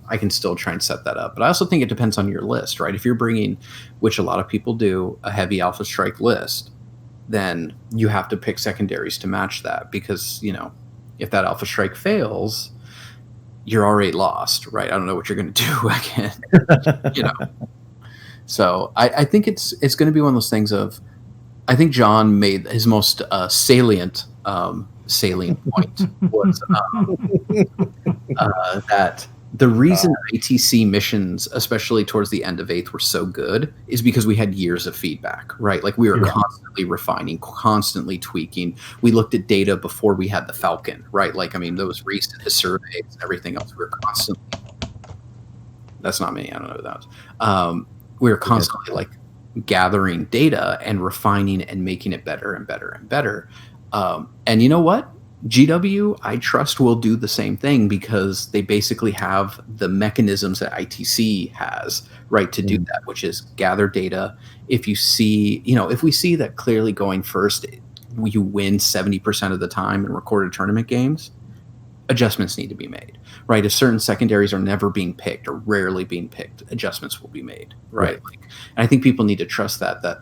I can still try and set that up. But I also think it depends on your list, right? If you're bringing, which a lot of people do, a heavy Alpha Strike list, then you have to pick secondaries to match that because, if that Alpha Strike fails, you're already lost, right? I don't know what you're going to do again, So I think it's going to be one of those things of, I think John made his most salient point was that the reason ITC missions, especially towards the end of 8th, were so good is because we had years of feedback, right? Like we were constantly refining, constantly tweaking. We looked at data before we had the Falcon, right? Like, I mean, those recent his surveys and everything else, we were constantly. That's not me. I don't know who that was. We were constantly like gathering data and refining and making it better and better and better. And you know what? GW, I trust, will do the same thing because they basically have the mechanisms that ITC has, right, to do that, which is gather data. If you see, if we see that clearly going first, you win 70% of the time in recorded tournament games, adjustments need to be made, right? If certain secondaries are never being picked or rarely being picked, adjustments will be made, right? And I think people need to trust that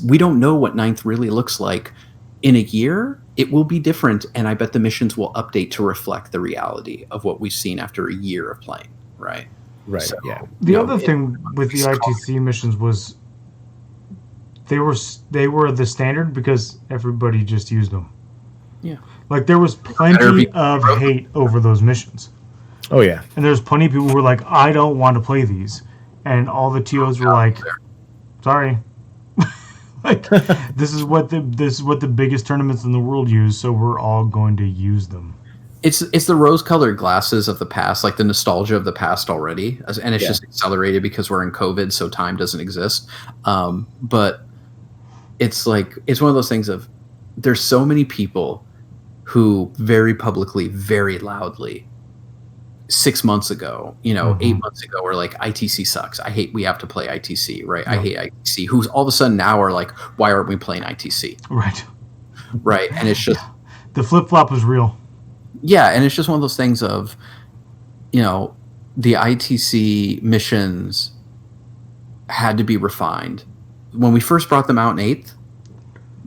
we don't know what 9th really looks like. In a year, it will be different, and I bet the missions will update to reflect the reality of what we've seen after a year of playing, right? Right, so, yeah. The other thing with the ITC missions was they were the standard because everybody just used them. Yeah. Like, there was plenty of hate over those missions. Oh, yeah. And there's plenty of people who were like, I don't want to play these. And all the TOs were like, sorry. Like, this is what the biggest tournaments in the world use, so we're all going to use them. It's the rose-colored glasses of the past, like the nostalgia of the past already, and it's just accelerated because we're in COVID, so time doesn't exist. But it's like, it's one of those things of, there's so many people who very publicly, very loudly, 6 months ago, 8 months ago, were like, ITC sucks. We have to play ITC, right? I hate ITC. Who's all of a sudden now are like, why aren't we playing ITC? Right. Right. And it's just the flip-flop was real. Yeah, and it's just one of those things of, the ITC missions had to be refined. When we first brought them out in 8th,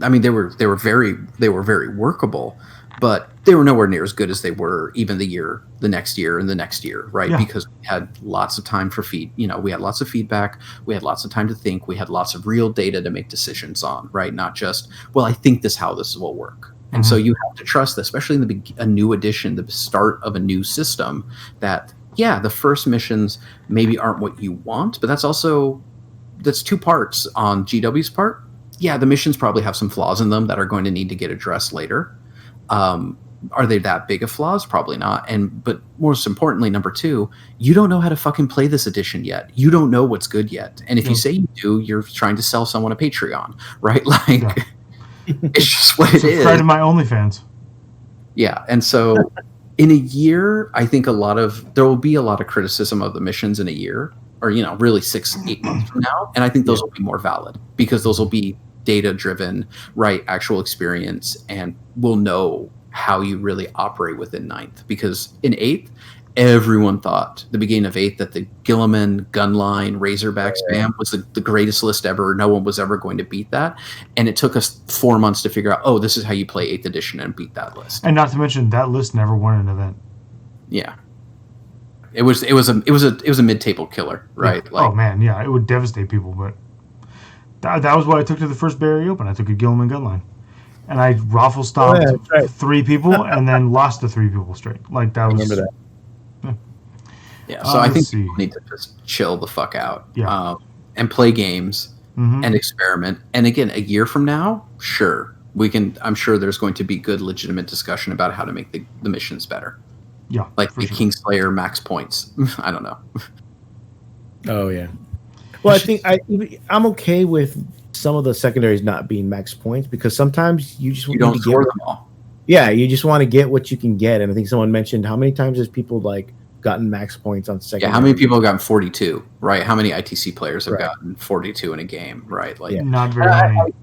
I mean, they were very workable, but they were nowhere near as good as they were even the next year, and the next year, right? Yeah. Because we had lots of time for we had lots of feedback, we had lots of time to think, we had lots of real data to make decisions on, right? Not just, well, I think how this will work. And so you have to trust, especially in a new edition, the start of a new system, that, the first missions maybe aren't what you want, but that's two parts on GW's part. Yeah, the missions probably have some flaws in them that are going to need to get addressed later. Are they that big of flaws? Probably not. But most importantly, number 2, you don't know how to fucking play this edition yet. You don't know what's good yet. And if you say you do, you're trying to sell someone a Patreon, right? Like, it's just what it is. Subscribe to my OnlyFans. Yeah, and so in a year, I think there will be a lot of criticism of the missions in a year, or really 6-8 months from now, and I think those will be more valid because those will be data-driven, right? Actual experience, and we'll know how you really operate within 9th. Because in 8th, everyone thought, the beginning of 8th, that the Gilliman, Gunline, Razorback spam was the greatest list ever. No one was ever going to beat that. And it took us 4 months to figure out, this is how you play 8th edition and beat that list. And not to mention, that list never won an event. Yeah. It was a mid-table killer, right? Yeah. Oh man, yeah, it would devastate people. But that was what I took to the first Bay Area Open. I took a Gilliman gunline, and I raffle stomped 3 people, and then lost to 3 people straight. Like that was. I remember that. Yeah, so I think people need to just chill the fuck out, and play games and experiment. And again, a year from now, sure, we can. I'm sure there's going to be good, legitimate discussion about how to make the missions better. Yeah, like the Kingslayer max points. I don't know. Oh yeah. Well, I think I'm okay with some of the secondaries not being max points because sometimes you don't score them all. Yeah, you just want to get what you can get, and I think someone mentioned how many times has people like gotten max points on second. Yeah, how many people have gotten 42, right? How many ITC players have gotten 42 in a game, right? Like not very many.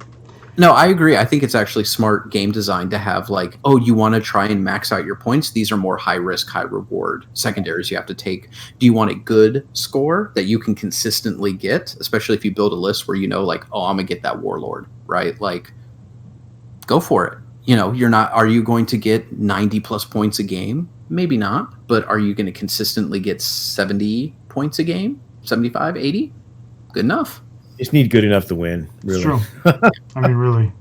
No, I agree. I think it's actually smart game design to have like, oh, you want to try and max out your points? These are more high risk, high reward secondaries you have to take. Do you want a good score that you can consistently get, especially if you build a list where you know like, oh, I'm gonna get that warlord, right? Like, go for it. You know, are you going to get 90 plus points a game? Maybe not, but are you going to consistently get 70 points a game? 75, 80? Good enough. Just need good enough to win, really. It's true. I mean, really.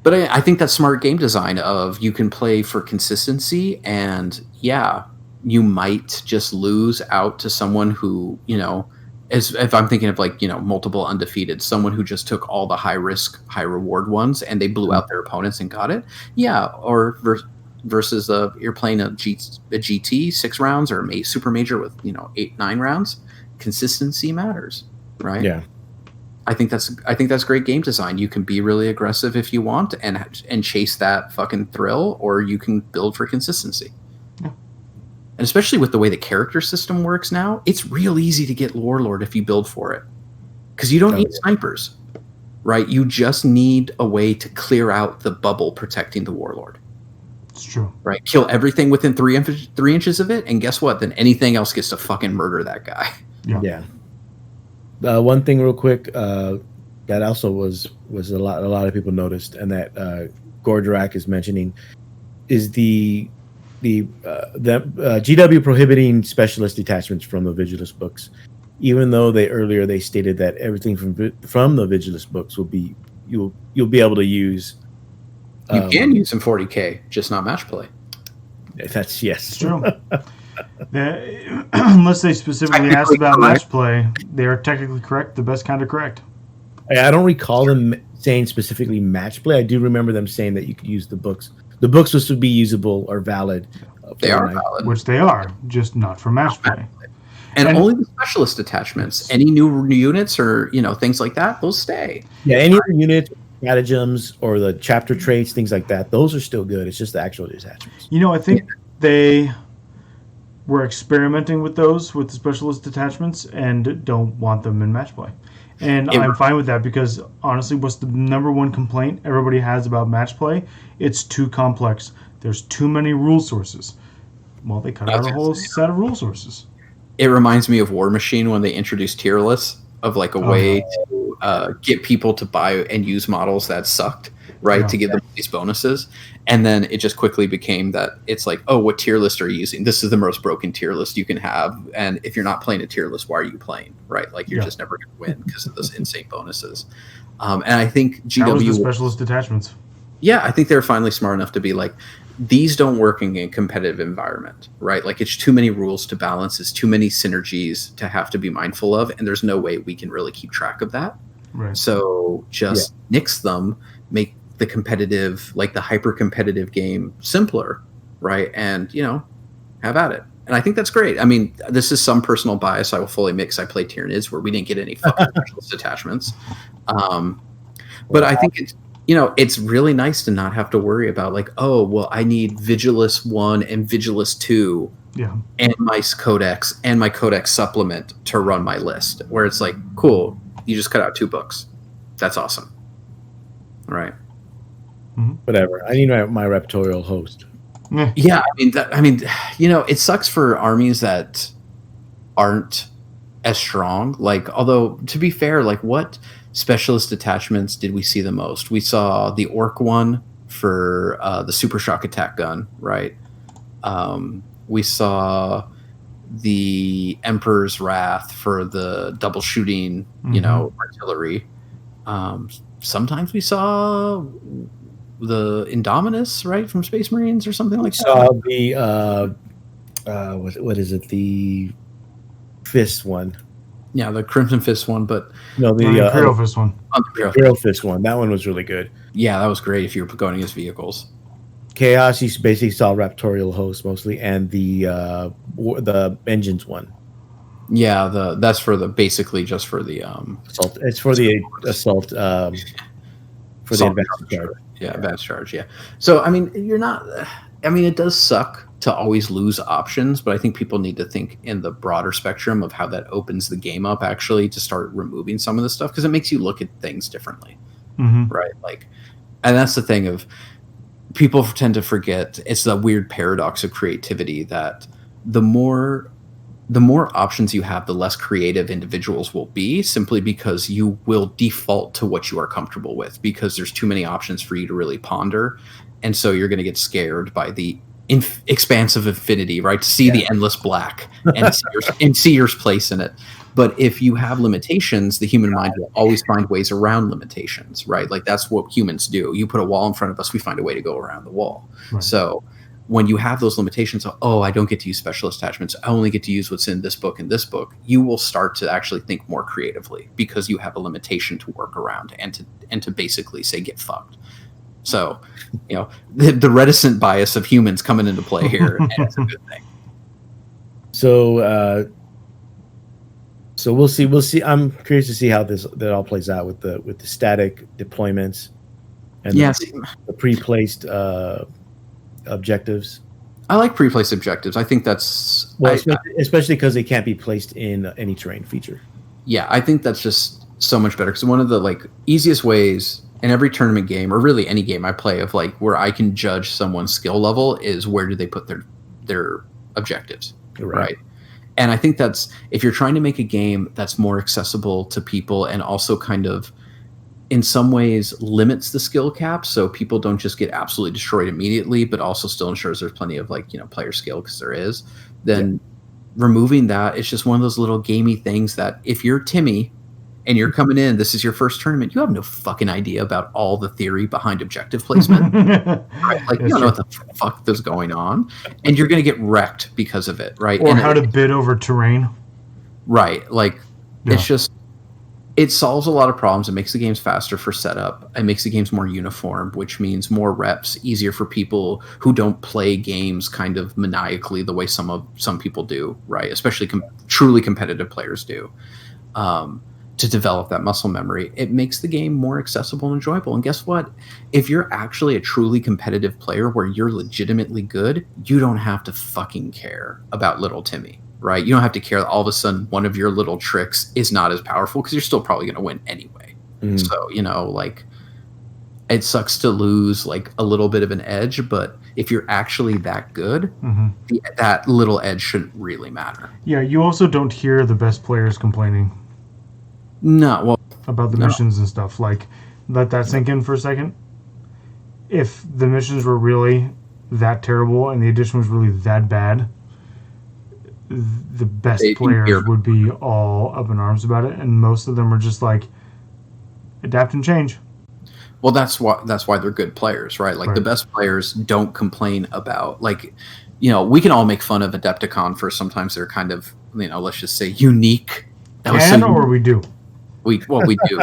But I think that's smart game design of you can play for consistency, and yeah, you might just lose out to someone who, you know, if I'm thinking of like, you know, multiple undefeated, someone who just took all the high risk, high reward ones and they blew out their opponents and got it. Yeah. Or versus you're playing a GT 6 rounds or a super major with, you know, 8-9 rounds. Consistency matters, right? Yeah. I think that's great game design. You can be really aggressive if you want and chase that fucking thrill, or you can build for consistency. Yeah. And especially with the way the character system works now, it's real easy to get Warlord if you build for it. Because you don't need snipers, right? You just need a way to clear out the bubble protecting the Warlord. It's true. Right? Kill everything within 3 inches of it, and guess what? Then anything else gets to fucking murder that guy. Yeah. One thing real quick that also was a lot of people noticed, and that Gordorak is mentioning, is the GW prohibiting specialist detachments from the Vigilus books, even though they stated that everything from the Vigilus books will be you'll be able to use. You can use in 40K, just not match play. That's yes. It's true. Unless they specifically asked about match play, they are technically correct, the best kind of correct. I don't recall them saying specifically match play. I do remember them saying that you could use the books. The books was to be usable or valid. They are valid. Which they are, just not for match play. And only the specialist attachments. Any new units or, you know, things like that, those stay. Yeah, any units, stratagems, or the chapter traits, things like that, those are still good. It's just the actual attachments. You know, I think they were experimenting with those, with the specialist attachments, and don't want them in match play. And I'm fine with that because, honestly, what's the number one complaint everybody has about match play? It's too complex. There's too many rule sources. Well, they cut out a whole set of rule sources. It reminds me of War Machine when they introduced tier lists of like a way to get people to buy and use models that sucked, right? To give them these bonuses. And then it just quickly became that it's like, oh, what tier list are you using? This is the most broken tier list you can have. And if you're not playing a tier list, why are you playing? Right? Like you're just never going to win because of those insane bonuses. And I think GW... That was the specialist attachments. Yeah, I think they're finally smart enough to be like, these don't work in a competitive environment, right? Like it's too many rules to balance. It's too many synergies to have to be mindful of. And there's no way we can really keep track of that. Right. So just nix them, make the competitive, like the hyper competitive game simpler, right? And, you know, have at it. And I think that's great. I mean, this is some personal bias I will fully admit because I played Tyranids where we didn't get any fucking specialist attachments. But I think it's, you know, it's really nice to not have to worry about like, oh, well, I need Vigilus 1 and Vigilus 2 and my codex and my codex supplement to run my list, where it's like, cool, you just cut out 2 books. That's awesome. Right. Whatever. I need my Raptorial host. Yeah, I mean, you know, it sucks for armies that aren't as strong. Like, although to be fair, like, what specialist attachments did we see the most? We saw the Orc one for the Super Shock Attack gun, right? We saw the Emperor's Wrath for the double shooting, artillery. Sometimes we saw the Indominus, right, from Space Marines or something like that. Saw the what is it? The Fist one. Yeah, the Crimson Fist one, but no, the Imperial Fist one. Imperial Fist one. That one was really good. Yeah, that was great if you were going against vehicles. Chaos, you basically saw Raptorial hosts mostly, and the engines one. Yeah, that's for basically just for the assault. It's for the assault. For the advanced charge. Yeah, advanced charge. Yeah. So I mean, it does suck to always lose options, but I think people need to think in the broader spectrum of how that opens the game up actually to start removing some of the stuff, because it makes you look at things differently, right? Like, and that's the thing of people tend to forget. It's the weird paradox of creativity that the more options you have, the less creative individuals will be, simply because you will default to what you are comfortable with, because there's too many options for you to really ponder. And so you're going to get scared by the expanse of infinity, right? To see the endless black and see your place in it. But if you have limitations, the human mind will always find ways around limitations, right? Like that's what humans do. You put a wall in front of us, we find a way to go around the wall. Right. So when you have those limitations of, I don't get to use special attachments, I only get to use what's in this book and this book, you will start to actually think more creatively because you have a limitation to work around and to basically say, get fucked. So, the reticent bias of humans coming into play here, and it's a good thing. So we'll see. I'm curious to see how that all plays out with the static deployments and the pre-placed objectives. I like pre-placed objectives. I think that's especially because they can't be placed in any terrain feature. Yeah, I think that's just so much better, because one of the easiest ways in every tournament game, or really any game I play, of where I can judge someone's skill level is where do they put their objectives, right? And I think that's, if you're trying to make a game that's more accessible to people and also kind of in some ways limits the skill cap, so people don't just get absolutely destroyed immediately, but also still ensures there's plenty of player skill, because there is, then removing that, it's just one of those little gamey things that if you're Timmy and you're coming in, this is your first tournament, you have no fucking idea about all the theory behind objective placement. Right? You don't know what the fuck is going on, and you're going to get wrecked because of it, right? Or how to bid over terrain. Right. It's just, it solves a lot of problems. It makes the games faster for setup. It makes the games more uniform, which means more reps, easier for people who don't play games kind of maniacally the way some people do, right? Especially truly competitive players do. To develop that muscle memory, it makes the game more accessible and enjoyable. And guess what? If you're actually a truly competitive player where you're legitimately good, you don't have to fucking care about little Timmy, right? You don't have to care that all of a sudden one of your little tricks is not as powerful, because you're still probably going to win anyway. So, it sucks to lose a little bit of an edge, but if you're actually that good, that little edge shouldn't really matter. Yeah, you also don't hear the best players complaining. No, well, about the missions and stuff. Let that sink in for a second. If the missions were really that terrible and the edition was really that bad, the best players would be all up in arms about it, and most of them are just adapt and change. Well, that's why they're good players, right? The best players don't complain about we can all make fun of Adepticon for sometimes they're kind of let's just say unique. Or we do. We do,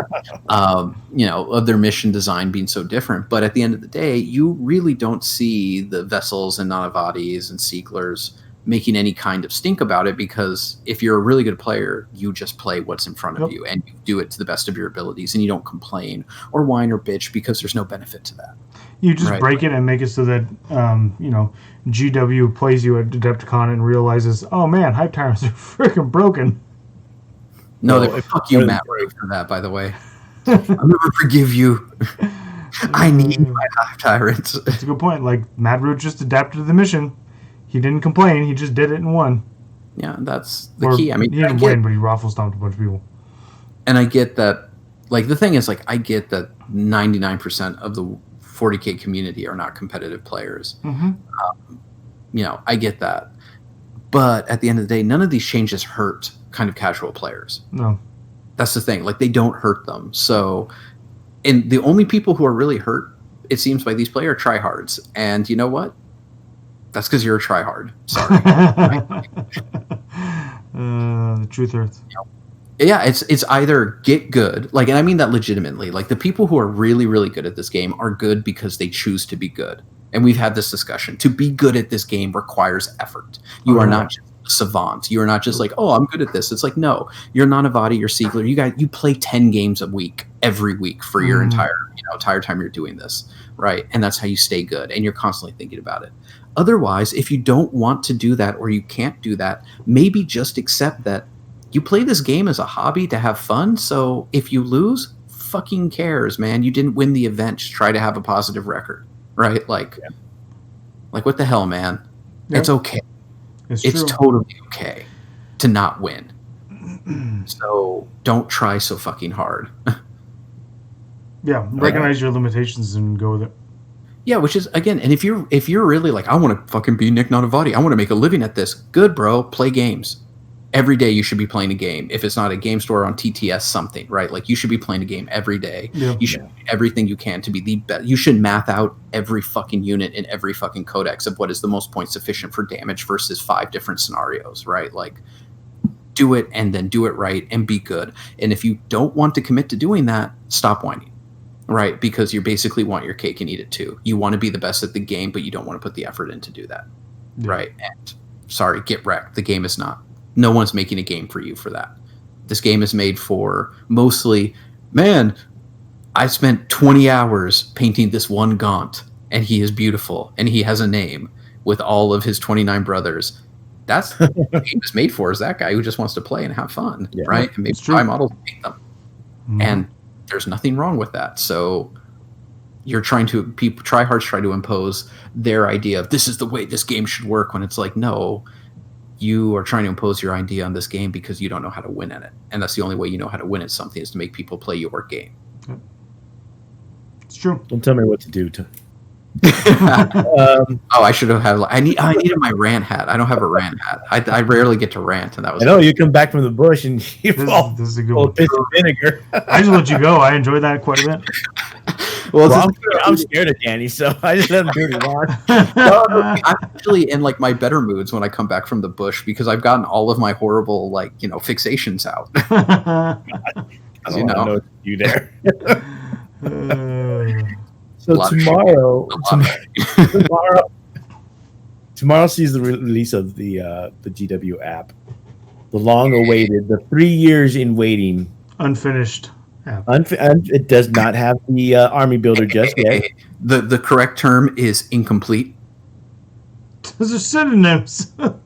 of their mission design being so different. But at the end of the day, you really don't see the Vessels and Nanavadis and Seeklers making any kind of stink about it, because if you're a really good player, you just play what's in front of you and you do it to the best of your abilities, and you don't complain or whine or bitch, because there's no benefit to that. You just break it and make it so that, GW plays you at Adepticon and realizes, oh man, hype tyrants are freaking broken. No, fuck you, Matt Ray, for that, by the way. I'll never forgive you. I need my hype tyrants. That's a good point. Mad Root just adapted to the mission. He didn't complain. He just did it and won. Yeah, that's the key. I mean, he didn't win, but he raffle stomped a bunch of people. And I get that. The thing is, I get that 99% of the 40K community are not competitive players. I get that. But at the end of the day, none of these changes hurt kind of casual players. No. That's the thing. Like, they don't hurt them. So, and the only people who are really hurt, it seems, by these players are tryhards. And you know what? That's because you're a tryhard. Sorry. The truth hurts. Yeah, it's either get good, like, and I mean that legitimately. Like, the people who are really, really good at this game are good because they choose to be good. And we've had this discussion. To be good at this game requires effort. You are not just a savant. You are not just like, oh, I'm good at this. It's like, no, you're not a Vadi, you're Siegler. You play 10 games a week, every week for your entire time you're doing this, right? And that's how you stay good. And you're constantly thinking about it. Otherwise, if you don't want to do that or you can't do that, maybe just accept that you play this game as a hobby to have fun. So if you lose, fucking cares, man. You didn't win the event. Just try to have a positive record, right? Like what the hell, man? Yeah. It's okay. It's totally okay to not win. So don't try so fucking hard. Yeah, recognize your limitations and go with it. Yeah, which is, again, and if you're really like, I want to fucking be Nick Nanavati, I want to make a living at this. Good, bro. Play games. Every day you should be playing a game. If it's not a game store on TTS something, right? Like, you should be playing a game every day. Yeah. You should do everything you can to be the best. You should math out every fucking unit in every fucking codex of what is the most point sufficient for damage versus 5 different scenarios, right? Like, do it and then do it right and be good. And if you don't want to commit to doing that, stop whining. Right, because you basically want your cake and eat it too. You want to be the best at the game, but you don't want to put the effort in to do that. Yeah. Right, and sorry, get wrecked. The game is not. No one's making a game for you for that. This game is made for mostly, man, I spent 20 hours painting this one Gaunt, and he is beautiful, and he has a name with all of his 29 brothers. That's what the game is made for, is that guy who just wants to play and have fun, right? And maybe try models and paint them. Mm-hmm. And there's nothing wrong with that. So you're tryhards try to impose their idea of this is the way this game should work, when it's like, no, you are trying to impose your idea on this game because you don't know how to win at it. And that's the only way you know how to win at something, is to make people play your game. It's true. Don't tell me what to do. I should have had. I needed my rant hat. I don't have a rant hat. I rarely get to rant, and that was. I know you come back from the bush and you fall. This is a good one. Piss of vinegar. I just let you go. I enjoyed that quite a bit. Well, I'm scared of Danny, so I just let him do what he wants. I'm actually in like my better moods when I come back from the bush, because I've gotten all of my horrible fixations out. I don't know what to do there. So tomorrow sees the release of the GW app, the long-awaited, the 3 years in waiting, unfinished app. It does not have the army builder just yet. The correct term is incomplete. Those are synonyms. I'm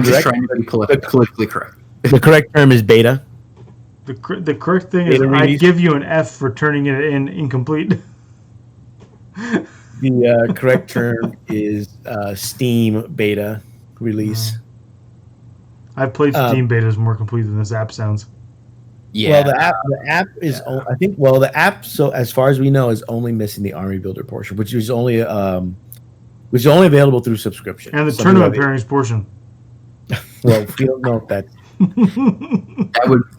just trying to be politically correct. The correct term is beta. The correct thing is I give you an F for turning it in incomplete. The correct term is Steam beta release. I've played Steam betas more complete than this app sounds. Yeah. Well, the app is I think. Well, the app, so as far as we know, is only missing the army builder portion, which is only available through subscription, and the tournament pairings portion. Well, we don't know if that's.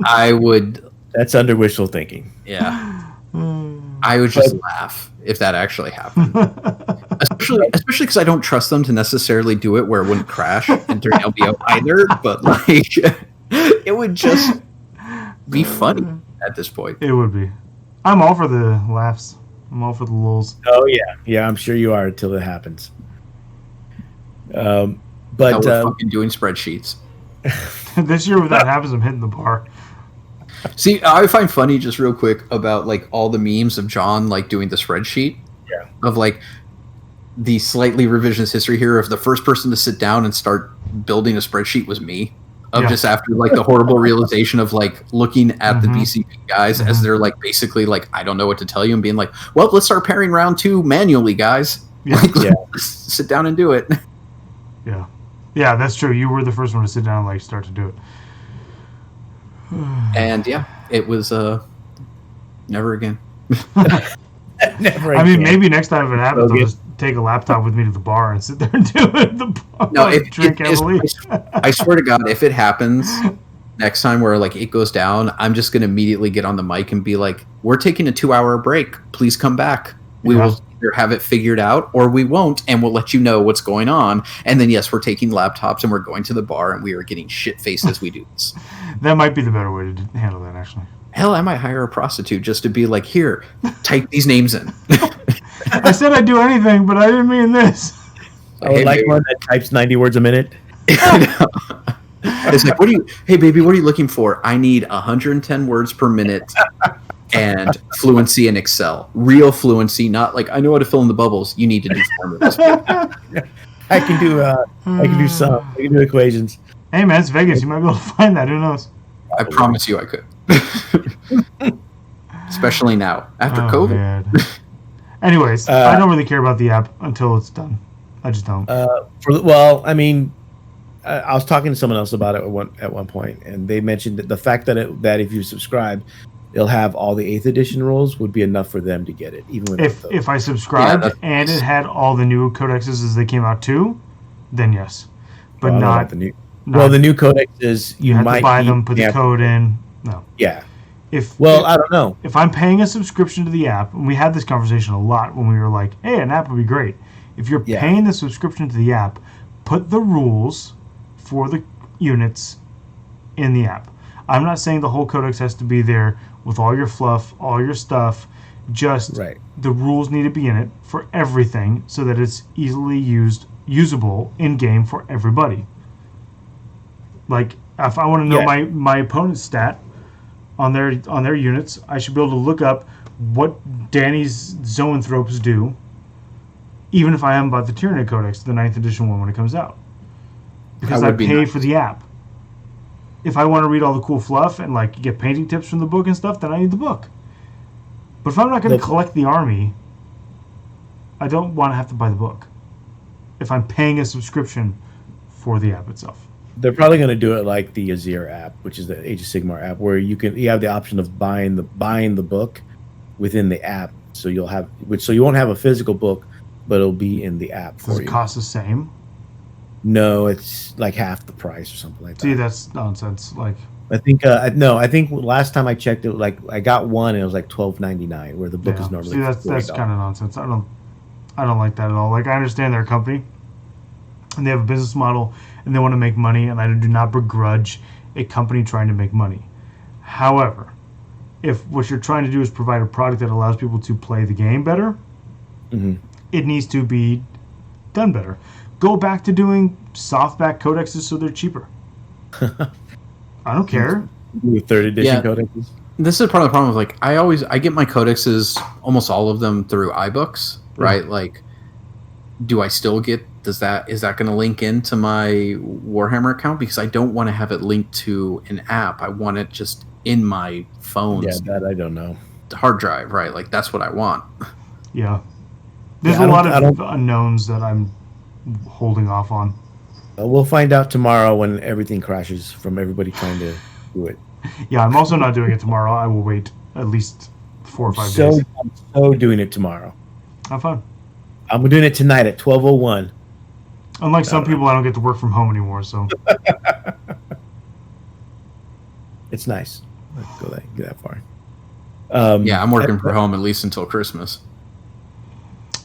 I would. That's under wishful thinking. Yeah, I would just laugh if that actually happened. especially because I don't trust them to necessarily do it where it wouldn't crash and turn LBO either. But it would just be funny at this point. It would be. I'm all for the laughs. I'm all for the lulz. Oh yeah. I'm sure you are until it happens. But we're fucking doing spreadsheets. This year, when that happens, I'm hitting the bar. See, I find funny, just real quick, about all the memes of John doing the spreadsheet. Yeah. Of the slightly revisionist history here of the first person to sit down and start building a spreadsheet was me. Just after the horrible realization of looking at the BCP guys as they're basically I don't know what to tell you, and being well, let's start pairing round 2 manually, guys. Sit down and do it. Yeah. Yeah, that's true. You were the first one to sit down and start to do it. And it was never again. Never again. I mean, maybe next time if it happens, take a laptop with me to the bar and sit there and do it at the bar. No, Drink heavily. I swear to God, if it happens next time where like it goes down, I'm just gonna immediately get on the mic and be like, "We're taking a 2-hour break. Please come back. We will either have it figured out or we won't, and we'll let you know what's going on." And then yes, we're taking laptops and we're going to the bar and we are getting shit faced as we do this. That might be the better way to handle that, actually. Hell, I might hire a prostitute just to be like, "Here, type these names in." I said I'd do anything, but I didn't mean this. I would like one that types 90 words a minute. It's like, hey baby, what are you looking for? I need 110 words per minute and fluency in Excel. Real fluency, not like I know how to fill in the bubbles. You need to do formulas. I can do some. I can do equations. Hey man, it's Vegas. You might be able to find that. Who knows? I promise you I could. Especially now, after COVID. Man. Anyways, I don't really care about the app until it's done. I just don't. I mean, I was talking to someone else about it at one point, and they mentioned that the fact that if you subscribe, it'll have all the 8th edition rules would be enough for them to get it. Even if I subscribed and it had all the new codexes as they came out too, then yes, but not the new. Well, the new codexes you have to buy them, put the code in. No. Yeah. I don't know. If I'm paying a subscription to the app, and we had this conversation a lot when we were like, hey, an app would be great. If you're paying the subscription to the app, put the rules for the units in the app. I'm not saying the whole codex has to be there with all your fluff, all your stuff. Just the rules need to be in it for everything so that it's easily usable in-game for everybody. Like, if I want to know my opponent's stat on their units, I should be able to look up what Danny's zoanthropes do, even if I haven't bought the Tyranid Codex, the 9th edition one, when it comes out. Because I pay for the app. If I want to read all the cool fluff and like get painting tips from the book and stuff, then I need the book. But if I'm not going to collect the army, I don't want to have to buy the book. If I'm paying a subscription for the app itself. They're probably going to do it like the Azir app, which is the Age of Sigmar app, where you have the option of buying the book within the app. So you won't have a physical book, but it'll be in the app for you. Does it cost the same? No, it's like half the price or something like that. See, that's nonsense. Like, I think I think last time I checked it, like I got one and it was like $12.99, where the book is normally. See, that's kind of nonsense. I don't like that at all. Like, I understand their company, and they have a business model, and they want to make money, and I do not begrudge a company trying to make money. However, if what you're trying to do is provide a product that allows people to play the game better, it needs to be done better. Go back to doing softback codexes so they're cheaper. I don't care. With 3rd edition codexes. This is part of the problem. Like, I get my codexes, almost all of them, through iBooks, right? Like, do I still get? Is that going to link into my Warhammer account? Because I don't want to have it linked to an app. I want it just in my phone's that I don't know. hard drive, right? Like, that's what I want. Yeah. There's a lot of unknowns that I'm holding off on. We'll find out tomorrow when everything crashes from everybody trying to do it. Yeah, I'm also not doing it tomorrow. I will wait at least 4 or 5 days. I'm so doing it tomorrow. Have fun. I'm doing it tonight at 12:01. Unlike some people, I don't get to work from home anymore, so. It's nice. Let's go that far. I'm working from home at least until Christmas.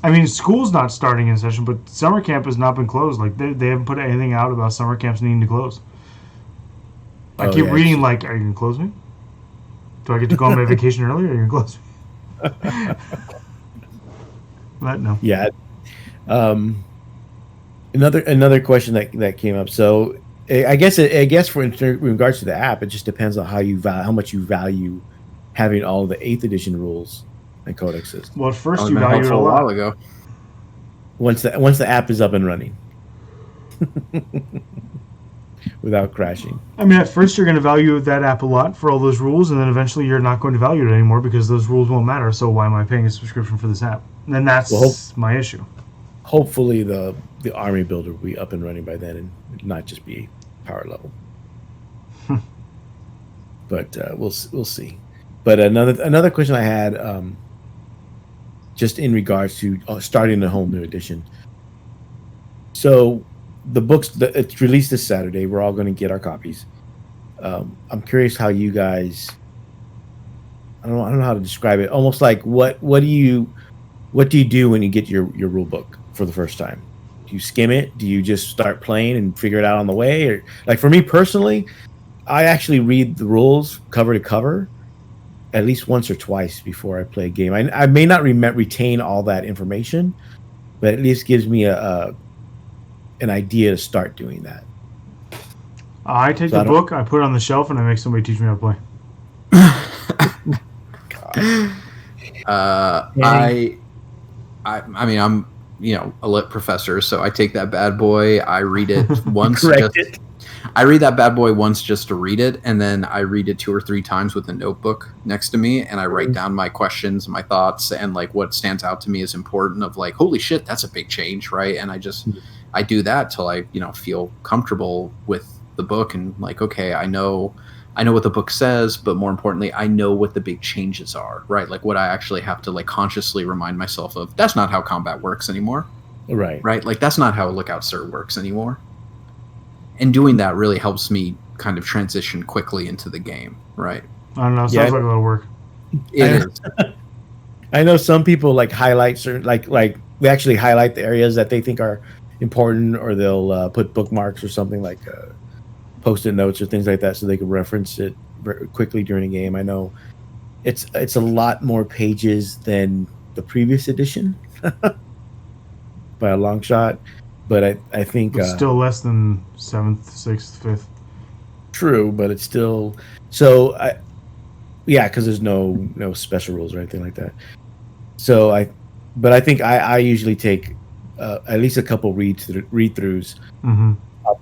I mean, school's not starting in session, but summer camp has not been closed. Like, they haven't put anything out about summer camps needing to close. I keep reading, like, are you going to close me? Do I get to go on my vacation early, or are you going to close me? But no. Yeah. Another question that came up. So I guess for in regards to the app, it just depends on how much you value having all the 8th edition rules and codexes. Well, at first you value it a while ago. Once the app is up and running, without crashing. I mean, at first you're going to value that app a lot for all those rules, and then eventually you're not going to value it anymore because those rules won't matter. So why am I paying a subscription for this app? And then that's my issue. Hopefully the army builder will be up and running by then and not just be power level. But we'll see. But another question I had. just in regards to starting a whole new edition. So the books, it's released this Saturday. We're all going to get our copies. I'm curious how you guys. I don't know how to describe it. Almost like what do you do when you get your rule book for the first time? Do you skim it? Do you just start playing and figure it out on the way? Or like for me personally, I actually read the rules cover to cover at least once or twice before I play a game. I may not retain all that information, but at least gives me an idea to start doing that. I take the book, I put it on the shelf, and I make somebody teach me how to play. I mean, I'm a lit professor, so I take that bad boy. I read it once. I read that bad boy once just to read it, and then I read it 2 or 3 times with a notebook next to me, and I write down my questions, my thoughts, and like what stands out to me is important. Of like, holy shit, that's a big change, right? And I do that till I feel comfortable with the book and like, okay, I know what the book says, but more importantly, I know what the big changes are, right? Like what I actually have to like consciously remind myself of. That's not how combat works anymore. Right. Like that's not how Lookout Sir works anymore. And doing that really helps me kind of transition quickly into the game, right? I don't know. It sounds like a lot of work. It is. I know some people like highlight certain, like we actually highlight the areas that they think are important, or they'll put bookmarks or something like Post-it notes or things like that, so they can reference it very quickly during a game. I know it's a lot more pages than the previous edition by a long shot, but I think it's still less than 7th, 6th, 5th. True, but it's still so. Because there's no special rules or anything like that. So I think I usually take at least a couple read-throughs. Mm-hmm. I'll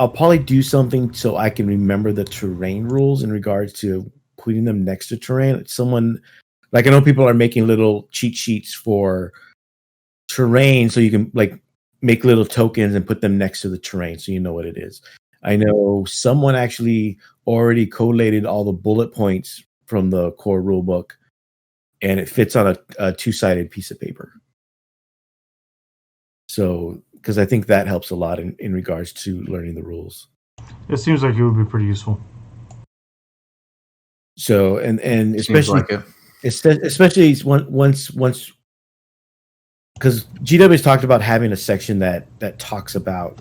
probably do something so I can remember the terrain rules in regards to putting them next to terrain. Someone, like I know people are making little cheat sheets for terrain, so you can like make little tokens and put them next to the terrain so you know what it is. I know someone actually already collated all the bullet points from the core rule book, and it fits on a 2-sided piece of paper. So, because I think that helps a lot in regards to learning the rules. It seems like it would be pretty useful. So, and especially like especially once because GW has talked about having a section that talks about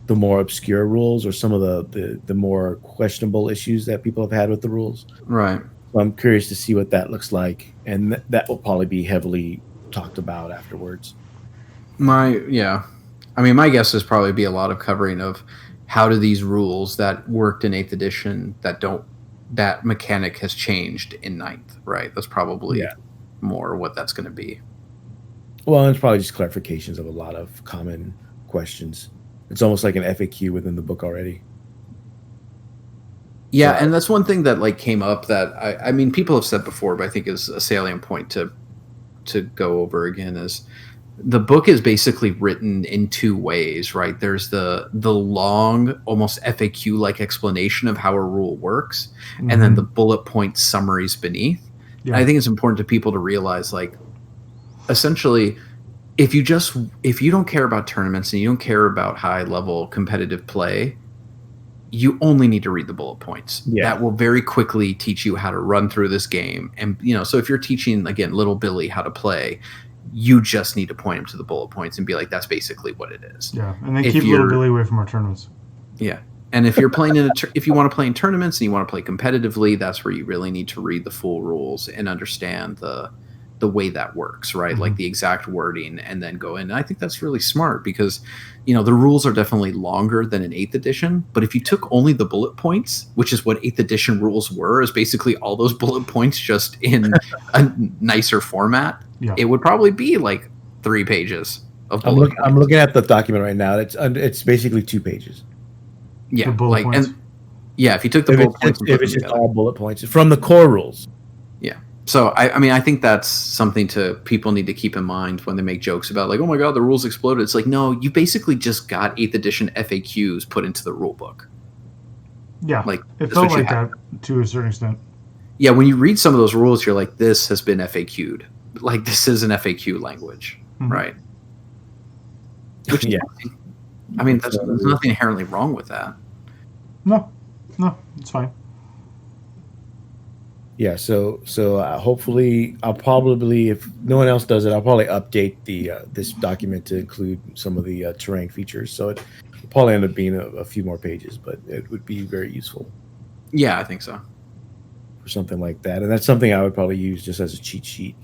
the more obscure rules or some of the more questionable issues that people have had with the rules. Right. So I'm curious to see what that looks like, and that will probably be heavily talked about afterwards. My guess is probably be a lot of covering of how do these rules that worked in 8th edition that mechanic has changed in 9th, right? That's probably more what that's going to be. Well, it's probably just clarifications of a lot of common questions. It's almost like an FAQ within the book already. Yeah, and that's one thing that like came up that I mean people have said before, but I think is a salient point to go over again is the book is basically written in 2 ways, right? There's the long, almost FAQ-like explanation of how a rule works, mm-hmm. and then the bullet point summaries beneath. Yeah. I think it's important to people to realize, like, essentially, if you don't care about tournaments and you don't care about high-level competitive play, you only need to read the bullet points. Yeah. That will very quickly teach you how to run through this game. And, so if you're teaching, again, little Billy how to play, you just need to point him to the bullet points and be like, that's basically what it is. Yeah, and then keep little Billy away from our tournaments. Yeah, and if you're playing if you want to play in tournaments and you want to play competitively, that's where you really need to read the full rules and understand the way that works, right? Mm-hmm. Like the exact wording, and then go in. And I think that's really smart because, the rules are definitely longer than in 8th edition. But if you took only the bullet points, which is what 8th edition rules were, is basically all those bullet points just in a nicer format. Yeah. It would probably be like 3 pages of bullet points. I'm looking at the document right now. It's basically 2 pages. Yeah, like points. And yeah, if you took the bullet points, if it's just all bullet points from the core rules. Yeah. So I think that's something people need to keep in mind when they make jokes about like, oh my god, the rules exploded. It's like, no, you basically just got 8th edition FAQs put into the rule book. Yeah, like it felt like that to a certain extent. yeah, when you read some of those rules, you're like, this has been FAQ'd. Like, this is an FAQ language, right? Which is fine. I mean, there's nothing inherently wrong with that. No, it's fine. Yeah, so hopefully I'll probably, if no one else does it, I'll probably update the this document to include some of the terrain features. So it'll probably end up being a few more pages, but it would be very useful. Yeah, I think so. For something like that, and that's something I would probably use just as a cheat sheet.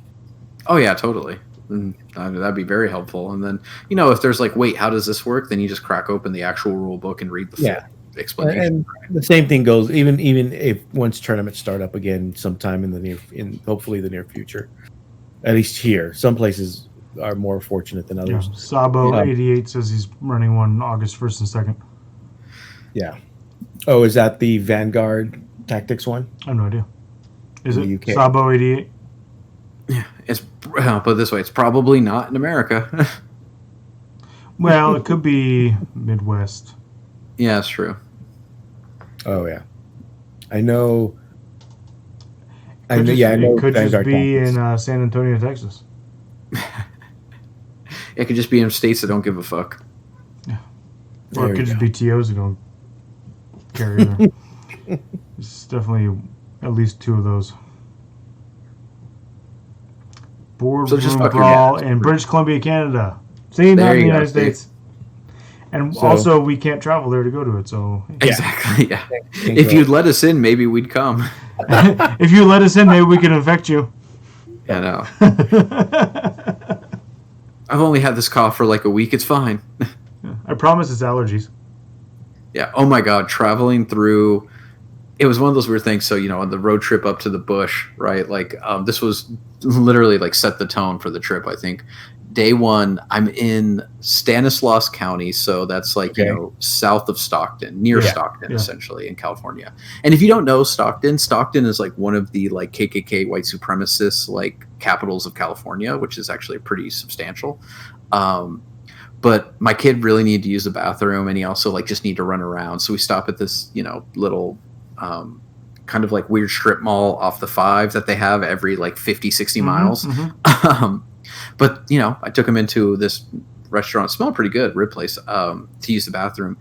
Oh yeah, totally. That'd be very helpful. And then, if there's like, wait, how does this work? Then you just crack open the actual rule book and read the full explanation. And the same thing goes even if once tournaments start up again sometime in hopefully the near future. At least here, some places are more fortunate than others. Yeah. Sabo 88 says he's running one August 1st and 2nd. Yeah. Oh, is that the Vanguard Tactics one? I have no idea. Is it UK? Sabo 88? Yeah, I'll put it this way: it's probably not in America. Well, it could be Midwest. Yeah, that's true. Oh yeah, I know. It could just be in San Antonio, Texas. It could just be in states that don't give a fuck. Yeah. Or it could just be TOs who don't care either. It's definitely at least two of those. Boardroom Brawl in British Columbia, Canada. See, not in the United States. And also, we can't travel there to go to it. So exactly, yeah. If you'd let us in, maybe we'd come. If you let us in, maybe we can infect you. Yeah, no. I've only had this cough for like a week. It's fine. I promise it's allergies. Yeah. Oh my God. Traveling through. It was one of those weird things. So, on the road trip up to the bush, right? Like, this was literally like set the tone for the trip, I think. Day one, I'm in Stanislaus County. So that's like, south of Stockton, near Stockton, essentially in California. And if you don't know Stockton is like one of the like KKK white supremacist like capitals of California, which is actually pretty substantial. But my kid really needed to use the bathroom, and he also like just needed to run around. So we stop at this, little kind of like weird strip mall off the 5 that they have every like 50, 60 miles. But, I took him into this restaurant, smelled pretty good, rib place, to use the bathroom.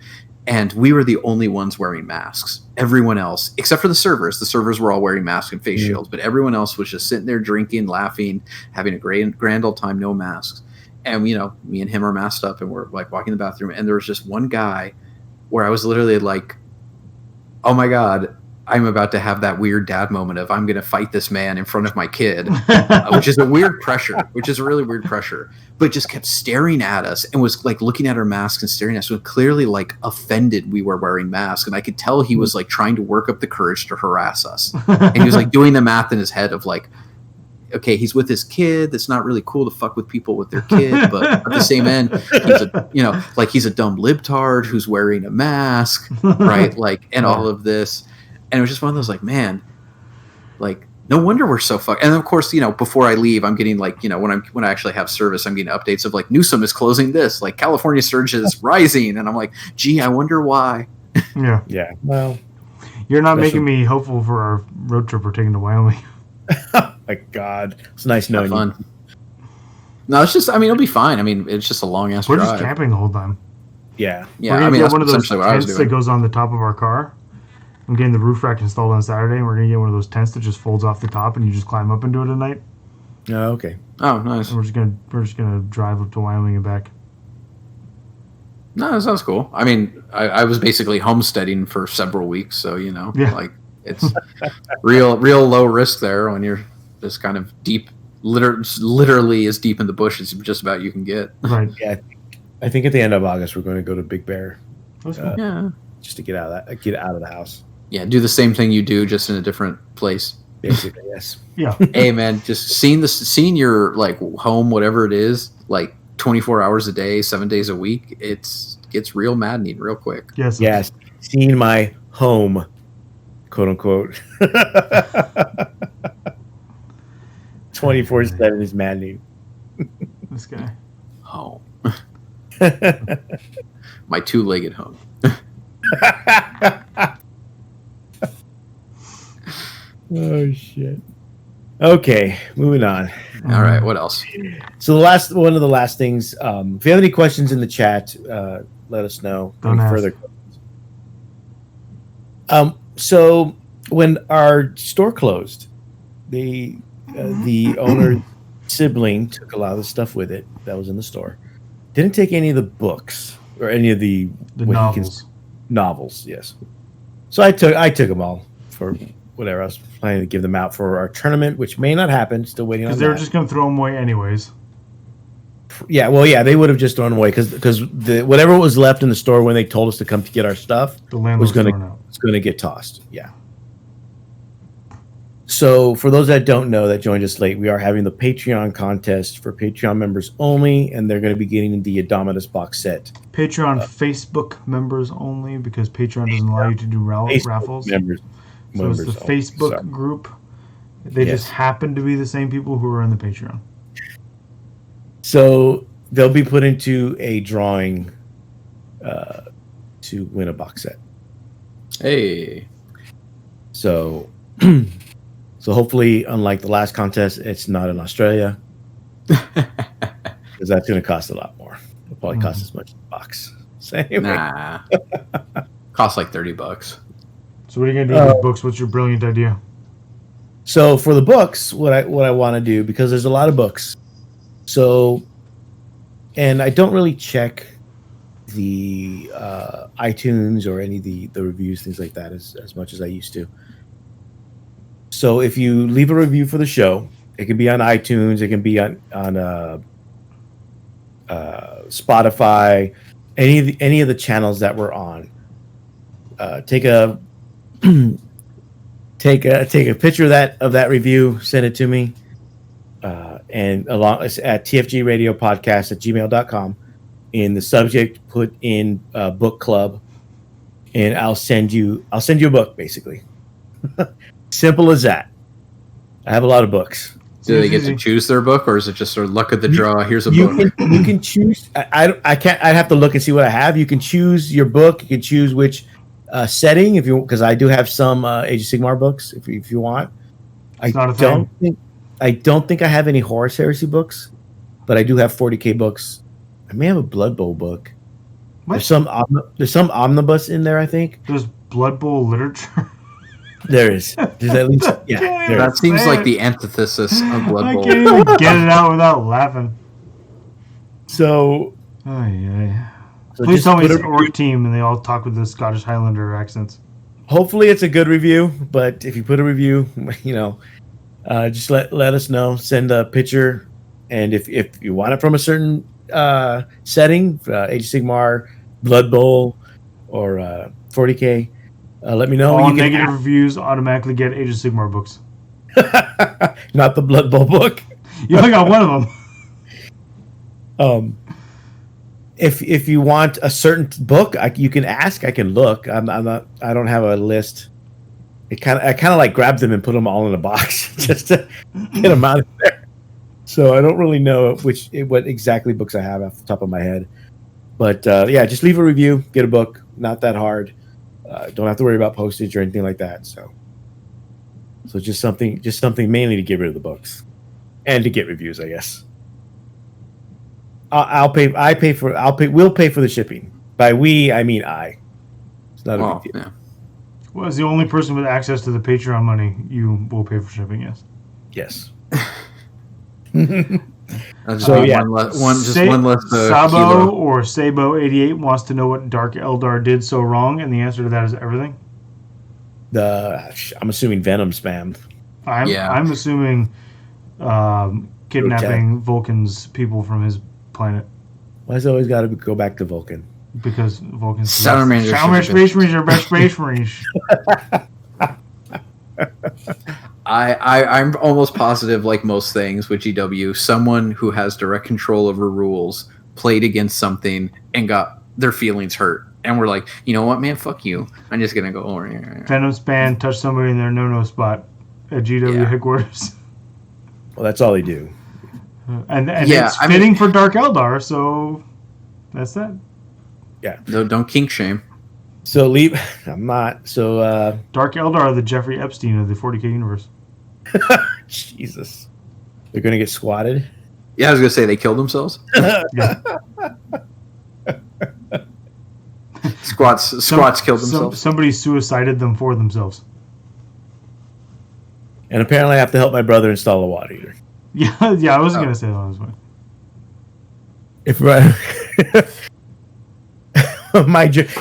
And we were the only ones wearing masks. Everyone else, except for the servers were all wearing masks and face shields, but everyone else was just sitting there drinking, laughing, having a grand old time, no masks. And, me and him are masked up, and we're like walking in the bathroom. And there was just one guy where I was literally like, oh my God, I'm about to have that weird dad moment of I'm going to fight this man in front of my kid, which is a weird pressure, which is a really weird pressure, but just kept staring at us and was like looking at our masks and staring at us, with clearly like offended we were wearing masks. And I could tell he was like trying to work up the courage to harass us. And he was like doing the math in his head of like, okay, he's with his kid. That's not really cool to fuck with people with their kid, but at the same end, he's a dumb libtard who's wearing a mask, right? Like, and all of this. And it was just one of those like, man, like, no wonder we're so fucked. And of course, before I leave, I'm getting like, when I actually have service, I'm getting updates of like Newsom is closing this, like California surge is rising. And I'm like, gee, I wonder why. Yeah. Yeah. Well, you're not making me hopeful for our road trip we're taking to Wyoming. Oh my God. It's nice knowing fun. You. No, it's just, it'll be fine. It's just a long ass drive. We're just camping the whole time. Yeah. Yeah. We're gonna get one of those tents that goes on the top of our car. I'm getting the roof rack installed on Saturday, and we're going to get one of those tents that just folds off the top, and you just climb up into it at night. Oh, okay. Oh, nice. And we're just gonna drive up to Wyoming and back. No, that sounds cool. I was basically homesteading for several weeks, so like it's real low risk there when you're just kind of deep, literally as deep in the bush as just about you can get. Right. Yeah. I think at the end of August we're going to go to Big Bear. That's cool. Yeah. Just to get out of the house. Yeah, do the same thing you do, just in a different place. Basically, yes. Yeah. Hey, man, just seeing your like home, whatever it is, like 24 hours a day, 7 days a week, it gets real maddening real quick. Yes. Yes. Seeing my home, quote unquote, 24/7 is maddening. This guy. Home. My 2-legged home. Oh shit. Okay, moving on. All right, what else? So one of the last things. If you have any questions in the chat, let us know. Don't ask. Further questions. So when our store closed, the owner sibling took a lot of the stuff with it that was in the store. Didn't take any of the books or any of the novels. Novels, yes. So I took them all for whatever. I was planning to give them out for our tournament, which may not happen. Still waiting on that. Because they were just going to throw them away anyways. Yeah, well, yeah, they would have just thrown them away because whatever was left in the store when they told us to come to get our stuff was going to get tossed. Yeah. So for those that don't know that joined us late, we are having the Patreon contest for Patreon members only, and they're going to be getting the Adomitus box set. Patreon Facebook members only, because Patreon doesn't allow you to do raffles. Members so it's the Facebook group. They just happen to be the same people who are in the Patreon. So they'll be put into a drawing to win a box set. Hey. So hopefully, unlike the last contest, it's not in Australia. Because that's going to cost a lot more. It'll probably cost as much as a box. Same. Nah. Costs like $30. So what are you going to do with the books? What's your brilliant idea? So for the books, what I want to do, because there's a lot of books. So, and I don't really check the iTunes or any of the reviews, things like that, as much as I used to. So if you leave a review for the show, it can be on iTunes, it can be on Spotify, any of the channels that we're on. Take a picture of that review, send it to me, and along at TFG Radio Podcast at gmail.com. In the subject, put in book club, and I'll send you a book, basically. Simple as that. I have a lot of books. Do they get to choose their book, or is it just sort of luck of the draw? Here's a book. You can choose. I can't. I'd have to look and see what I have. You can choose your book. You can choose which setting, if you, because I do have some Age of Sigmar books. If you want, I don't think I have any Horus Heresy books, but I do have 40K books. I may have a Blood Bowl book. What? There's some omnibus in there. I think there's Blood Bowl literature. There is. There's at least that seems like the antithesis of Blood Bowl. I can't even get it out without laughing. So, please tell me it's an orc team and they all talk with the Scottish Highlander accents. Hopefully, it's a good review. But if you put a review, just let us know. Send a picture, and if you want it from a certain setting, Age of Sigmar, Blood Bowl, or 40K. Let me know. All negative reviews automatically get Age of Sigmar books. Not the Blood Bowl book. You only got one of them. If you want a certain book, you can ask. I can look. I don't have a list. I kind of like grab them and put them all in a box just to get them out of there. So I don't really know what exactly books I have off the top of my head. But just leave a review, get a book. Not that hard. Don't have to worry about postage or anything like that. So just something mainly to get rid of the books and to get reviews, I guess. We'll pay for the shipping. By we, I mean I. It's not a big deal. Yeah. Well, as the only person with access to the Patreon money, you will pay for shipping, yes. Yes. One less Sabo or Sabo88 wants to know what Dark Eldar did so wrong, and the answer to that is everything. I'm assuming Venom spam. I'm assuming kidnapping Vulcan's people from his planet. Why has it always got to go back to Vulcan? Because Vulcan's Space Marines are best Space Marines. I'm almost positive, like most things with GW, someone who has direct control over rules played against something and got their feelings hurt. And we're like, you know what, man, fuck you. I'm just going to go over here. Venom span, touch somebody in their no-no spot at GW headquarters. Well, that's all they do. And it's fitting for Dark Eldar, so that's that. Yeah. No, don't kink shame. So leave. I'm not. So Dark Eldar are the Jeffrey Epstein of the 40K universe. Jesus, they're gonna get swatted. Yeah, I was gonna say they killed themselves. Yeah. Squats killed themselves. Somebody suicided them for themselves. And apparently, I have to help my brother install a water heater. Yeah, I was gonna say that was one.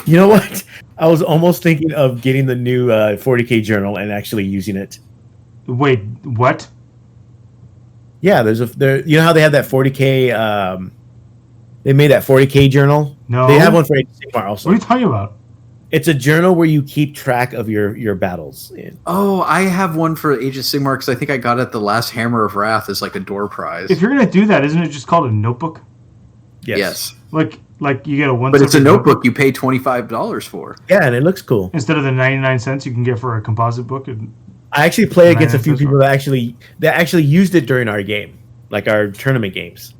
You know what? I was almost thinking of getting the new 40K journal and actually using it. Wait, what? Yeah, you know how they have that 40K. They made that 40K journal. No, they have one for Age of Sigmar also. What are you talking about? It's a journal where you keep track of your battles. Oh, I have one for Age of Sigmar because I think I got it the last Hammer of Wrath as like a door prize. If you're gonna do that, isn't it just called a notebook? Yes. Like you get a one. But it's a notebook you pay $25 for. Yeah, and it looks cool. Instead of the 99 cents you can get for a composite book. I actually play against a few people that actually used it during our game, like our tournament games.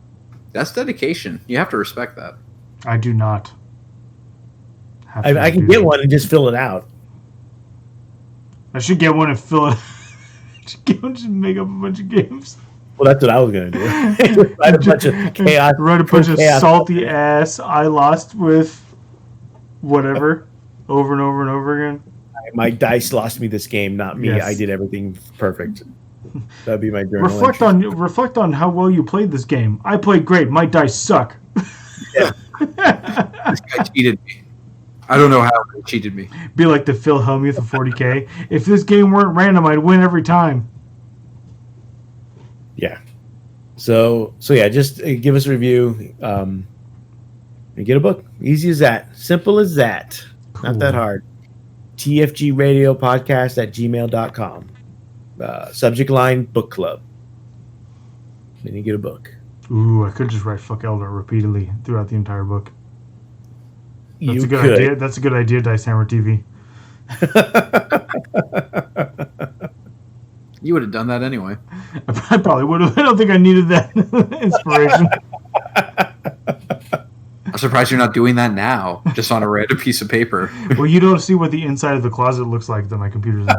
That's dedication. You have to respect that. I do not. I can get one and just fill it out. I should get one and fill it. Just make up a bunch of games. Well, that's what I was gonna do. Write a bunch of chaos. Write a bunch of salty ass. I lost with whatever over and over and over again. My dice lost me this game, not me. Yes. I did everything perfect. That'd be my journal. Reflect on how well you played this game. I played great. My dice suck. Yeah. This guy cheated me. I don't know how he cheated me. Be like the Phil Hellmuth of 40K. If this game weren't random, I'd win every time. Yeah. So yeah, just give us a review and get a book. Easy as that. Simple as that. Cool. Not that hard. TFG Radio Podcast at gmail.com. Subject line book club. Then you get a book. Ooh, I could just write "fuck Eldar" repeatedly throughout the entire book. That's a good idea. That's a good idea, Dice Hammer TV. You would have done that anyway. I probably would have. I don't think I needed that inspiration. I'm surprised you're not doing that now, just on a random piece of paper. Well, you don't see what the inside of the closet looks like that my computer's in.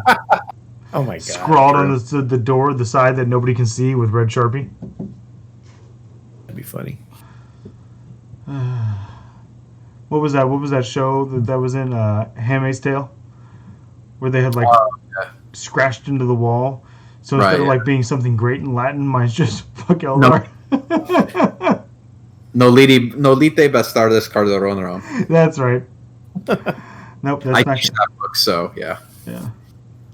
Oh my god! Scrawled on the door, the side that nobody can see with red Sharpie. That'd be funny. What was that? What was that show that was in Handmaid's Tale, where they had scratched into the wall? So instead of being something great in Latin, mine's just fuck Eldar. No lite bastardes cardoronero. That's right. Nope, that's not that book. So yeah.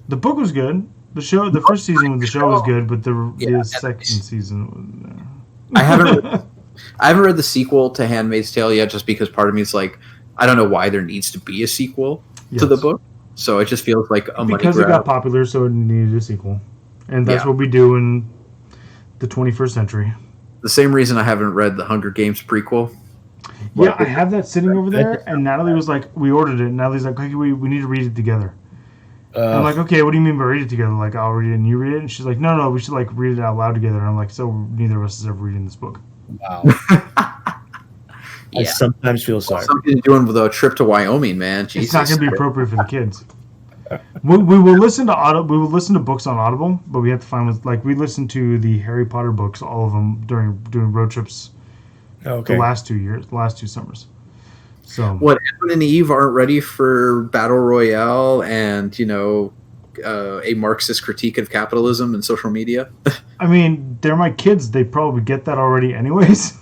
The book was good. The first season of the show was good, but the second season was. I haven't read the sequel to Handmaid's Tale yet, just because part of me is like, I don't know why there needs to be a sequel to the book. So it just feels like a money grab. Because it got popular, so it needed a sequel. And that's what we do in the 21st century. The same reason I haven't read the Hunger Games prequel. Yeah, I have that sitting over there, and Natalie was like, we ordered it, and Natalie's like, okay, we need to read it together. I'm like, okay, what do you mean by read it together? Like, I'll read it and you read it? And she's like, no, we should read it out loud together. And I'm like, so neither of us is ever reading this book. Wow. I sometimes feel sorry. Something doing with a trip to Wyoming, man. Jesus. It's not going to be appropriate for the kids. We will listen to We will listen to books on Audible, but we have to find we listened to the Harry Potter books, all of them doing road trips. Okay. The last 2 summers. So what? Edwin and Eve aren't ready for Battle Royale and a Marxist critique of capitalism and social media. I mean, they're my kids. They probably get that already, anyways.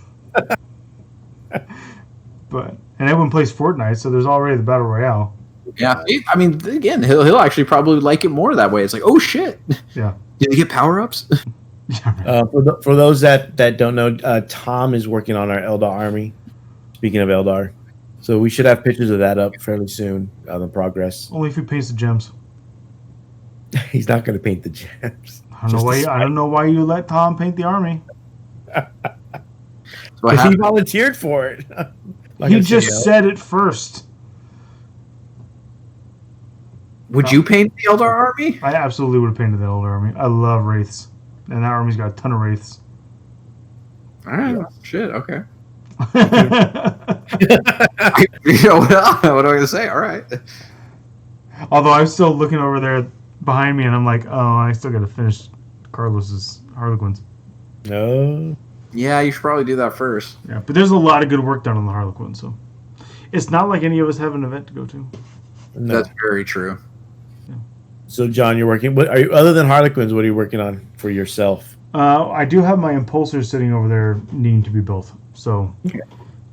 And everyone plays Fortnite, so there's already the Battle Royale. Yeah, I mean, again, he'll actually probably like it more that way. It's like, oh shit, yeah. Did they get power ups? For those that don't know, Tom is working on our Eldar army. Speaking of Eldar, so we should have pictures of that up fairly soon. The progress. Only if he paints the gems. He's not going to paint the gems. I don't know why you let Tom paint the army. Because he volunteered for it. He just said it first. Would you paint the Eldar army? I absolutely would have painted the Eldar army. I love wraiths, and that army's got a ton of wraiths. All right, shit, okay. what am I going to say? All right. Although I'm still looking over there behind me, and I'm like, oh, I still got to finish Carlos's Harlequins. No. Yeah, you should probably do that first. Yeah, but there's a lot of good work done on the Harlequin, so it's not like any of us have an event to go to. No. That's very true. Yeah. So, John, you're working. What are you other than Harlequins? What are you working on for yourself? I do have my impulsors sitting over there needing to be built, so Okay.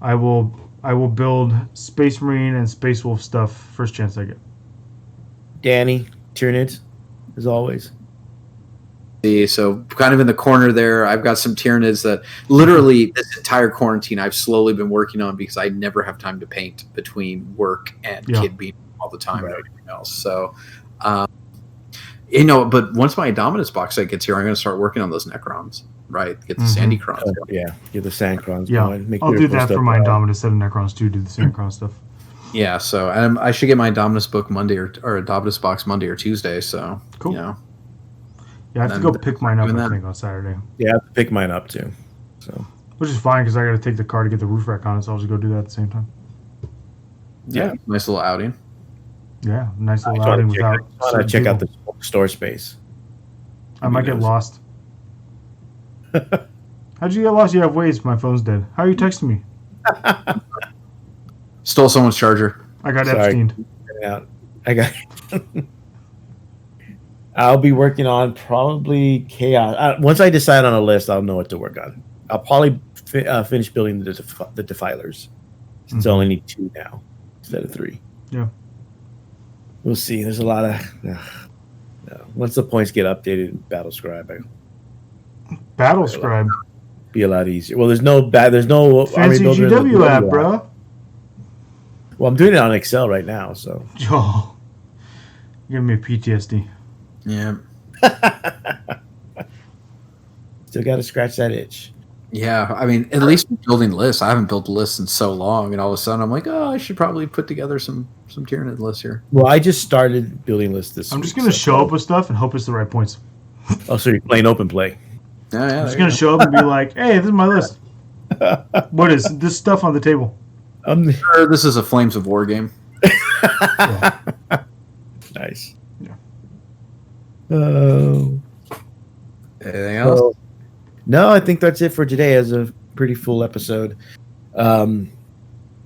I will build Space Marine and Space Wolf stuff first chance I get. Danny, Tyranids, as always. So kind of in the corner there, I've got some Tyranids that literally this entire quarantine I've slowly been working on because I never have time to paint between work and kid being all the time and everything else. So, but once my Indominus box set gets here, I'm going to start working on those Necrons, right? Get the Sandy Crons. Yeah, get the Sandcrons going. Make I'll do that for my Indominus set of Necrons too, do the Sandcron stuff. Yeah, so I should get my Indominus book Monday or Indominus box Monday or Tuesday, so, cool. Yeah, I have to go pick mine up, I think, on Saturday. Yeah, I have to pick mine up, too. So, which is fine, because I got to take the car to get the roof rack on it, so I'll just go do that at the same time. Yeah, nice little outing. Yeah, nice little outing without... I want to check out the store space. I might get lost. How'd you get lost? You have Waze. My phone's dead. How are you texting me? Stole someone's charger. I got Epsteined. I got... I'll be working on probably Chaos. Once I decide on a list, I'll know what to work on. I'll probably finish building the Defilers. Since I only need 2 now instead of 3. Yeah. We'll see. There's a lot of... once the points get updated in Battle Scribe, be a lot easier. Well, there's no fancy GW app, bro. Well, I'm doing it on Excel right now, so. Oh, you're giving me PTSD. Yeah. Still got to scratch that itch. Yeah, I mean, at least building lists. I haven't built lists in so long, and all of a sudden I'm like, oh, I should probably put together some Tyranid lists here. Well, I just started building lists this week. I'm just going to show up with stuff and hope it's the right points. Oh, so you're playing open play. Yeah, I'm just going to show up and be like, hey, this is my list. What is this stuff on the table? I'm sure this is a Flames of War game. Yeah. Nice. Yeah. Anything else? No, I think that's it for today. It's a pretty full episode. We'll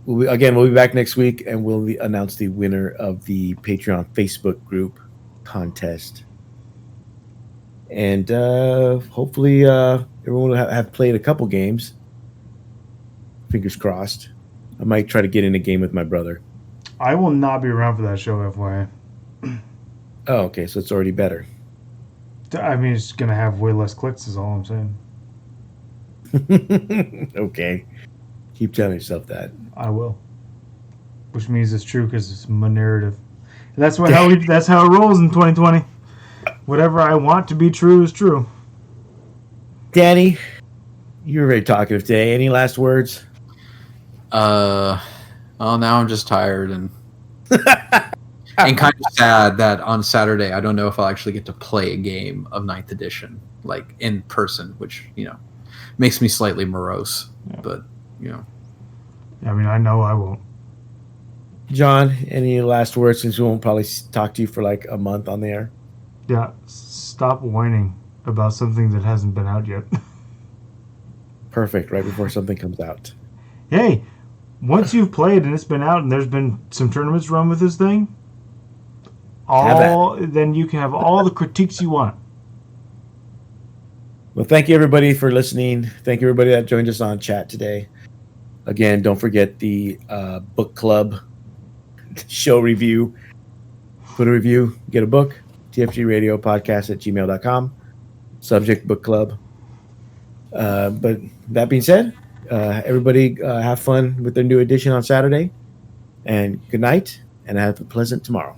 be back next week, and we'll announce the winner of the Patreon Facebook group contest. And hopefully everyone will have played a couple games. Fingers crossed. I might try to get in a game with my brother. I will not be around for that show, FYI. Oh, okay, so it's already better. I mean, it's going to have way less clicks is all I'm saying. Okay. Keep telling yourself that. I will. Which means it's true because it's my narrative. And that's how it rolls in 2020. Whatever I want to be true is true. Danny, you were very talkative today. Any last words? Well, now I'm just tired and kind of sad that on Saturday I don't know if I'll actually get to play a game of 9th edition, like in person, which, makes me slightly morose. Yeah. But, Yeah, I mean, I know I won't. John, any last words since we won't probably talk to you for like a month on the air? Yeah, stop whining about something that hasn't been out yet. Perfect, right before something comes out. Hey, once you've played and it's been out and there's been some tournaments run with this thing, then you can have all the critiques you want. Well, thank you everybody for listening. Thank you everybody that joined us on chat today. Again, don't forget the book club show review. Put a review, get a book. TFG Radio Podcast at gmail.com. Subject book club. But that being said, everybody have fun with their new edition on Saturday. And good night, and have a pleasant tomorrow.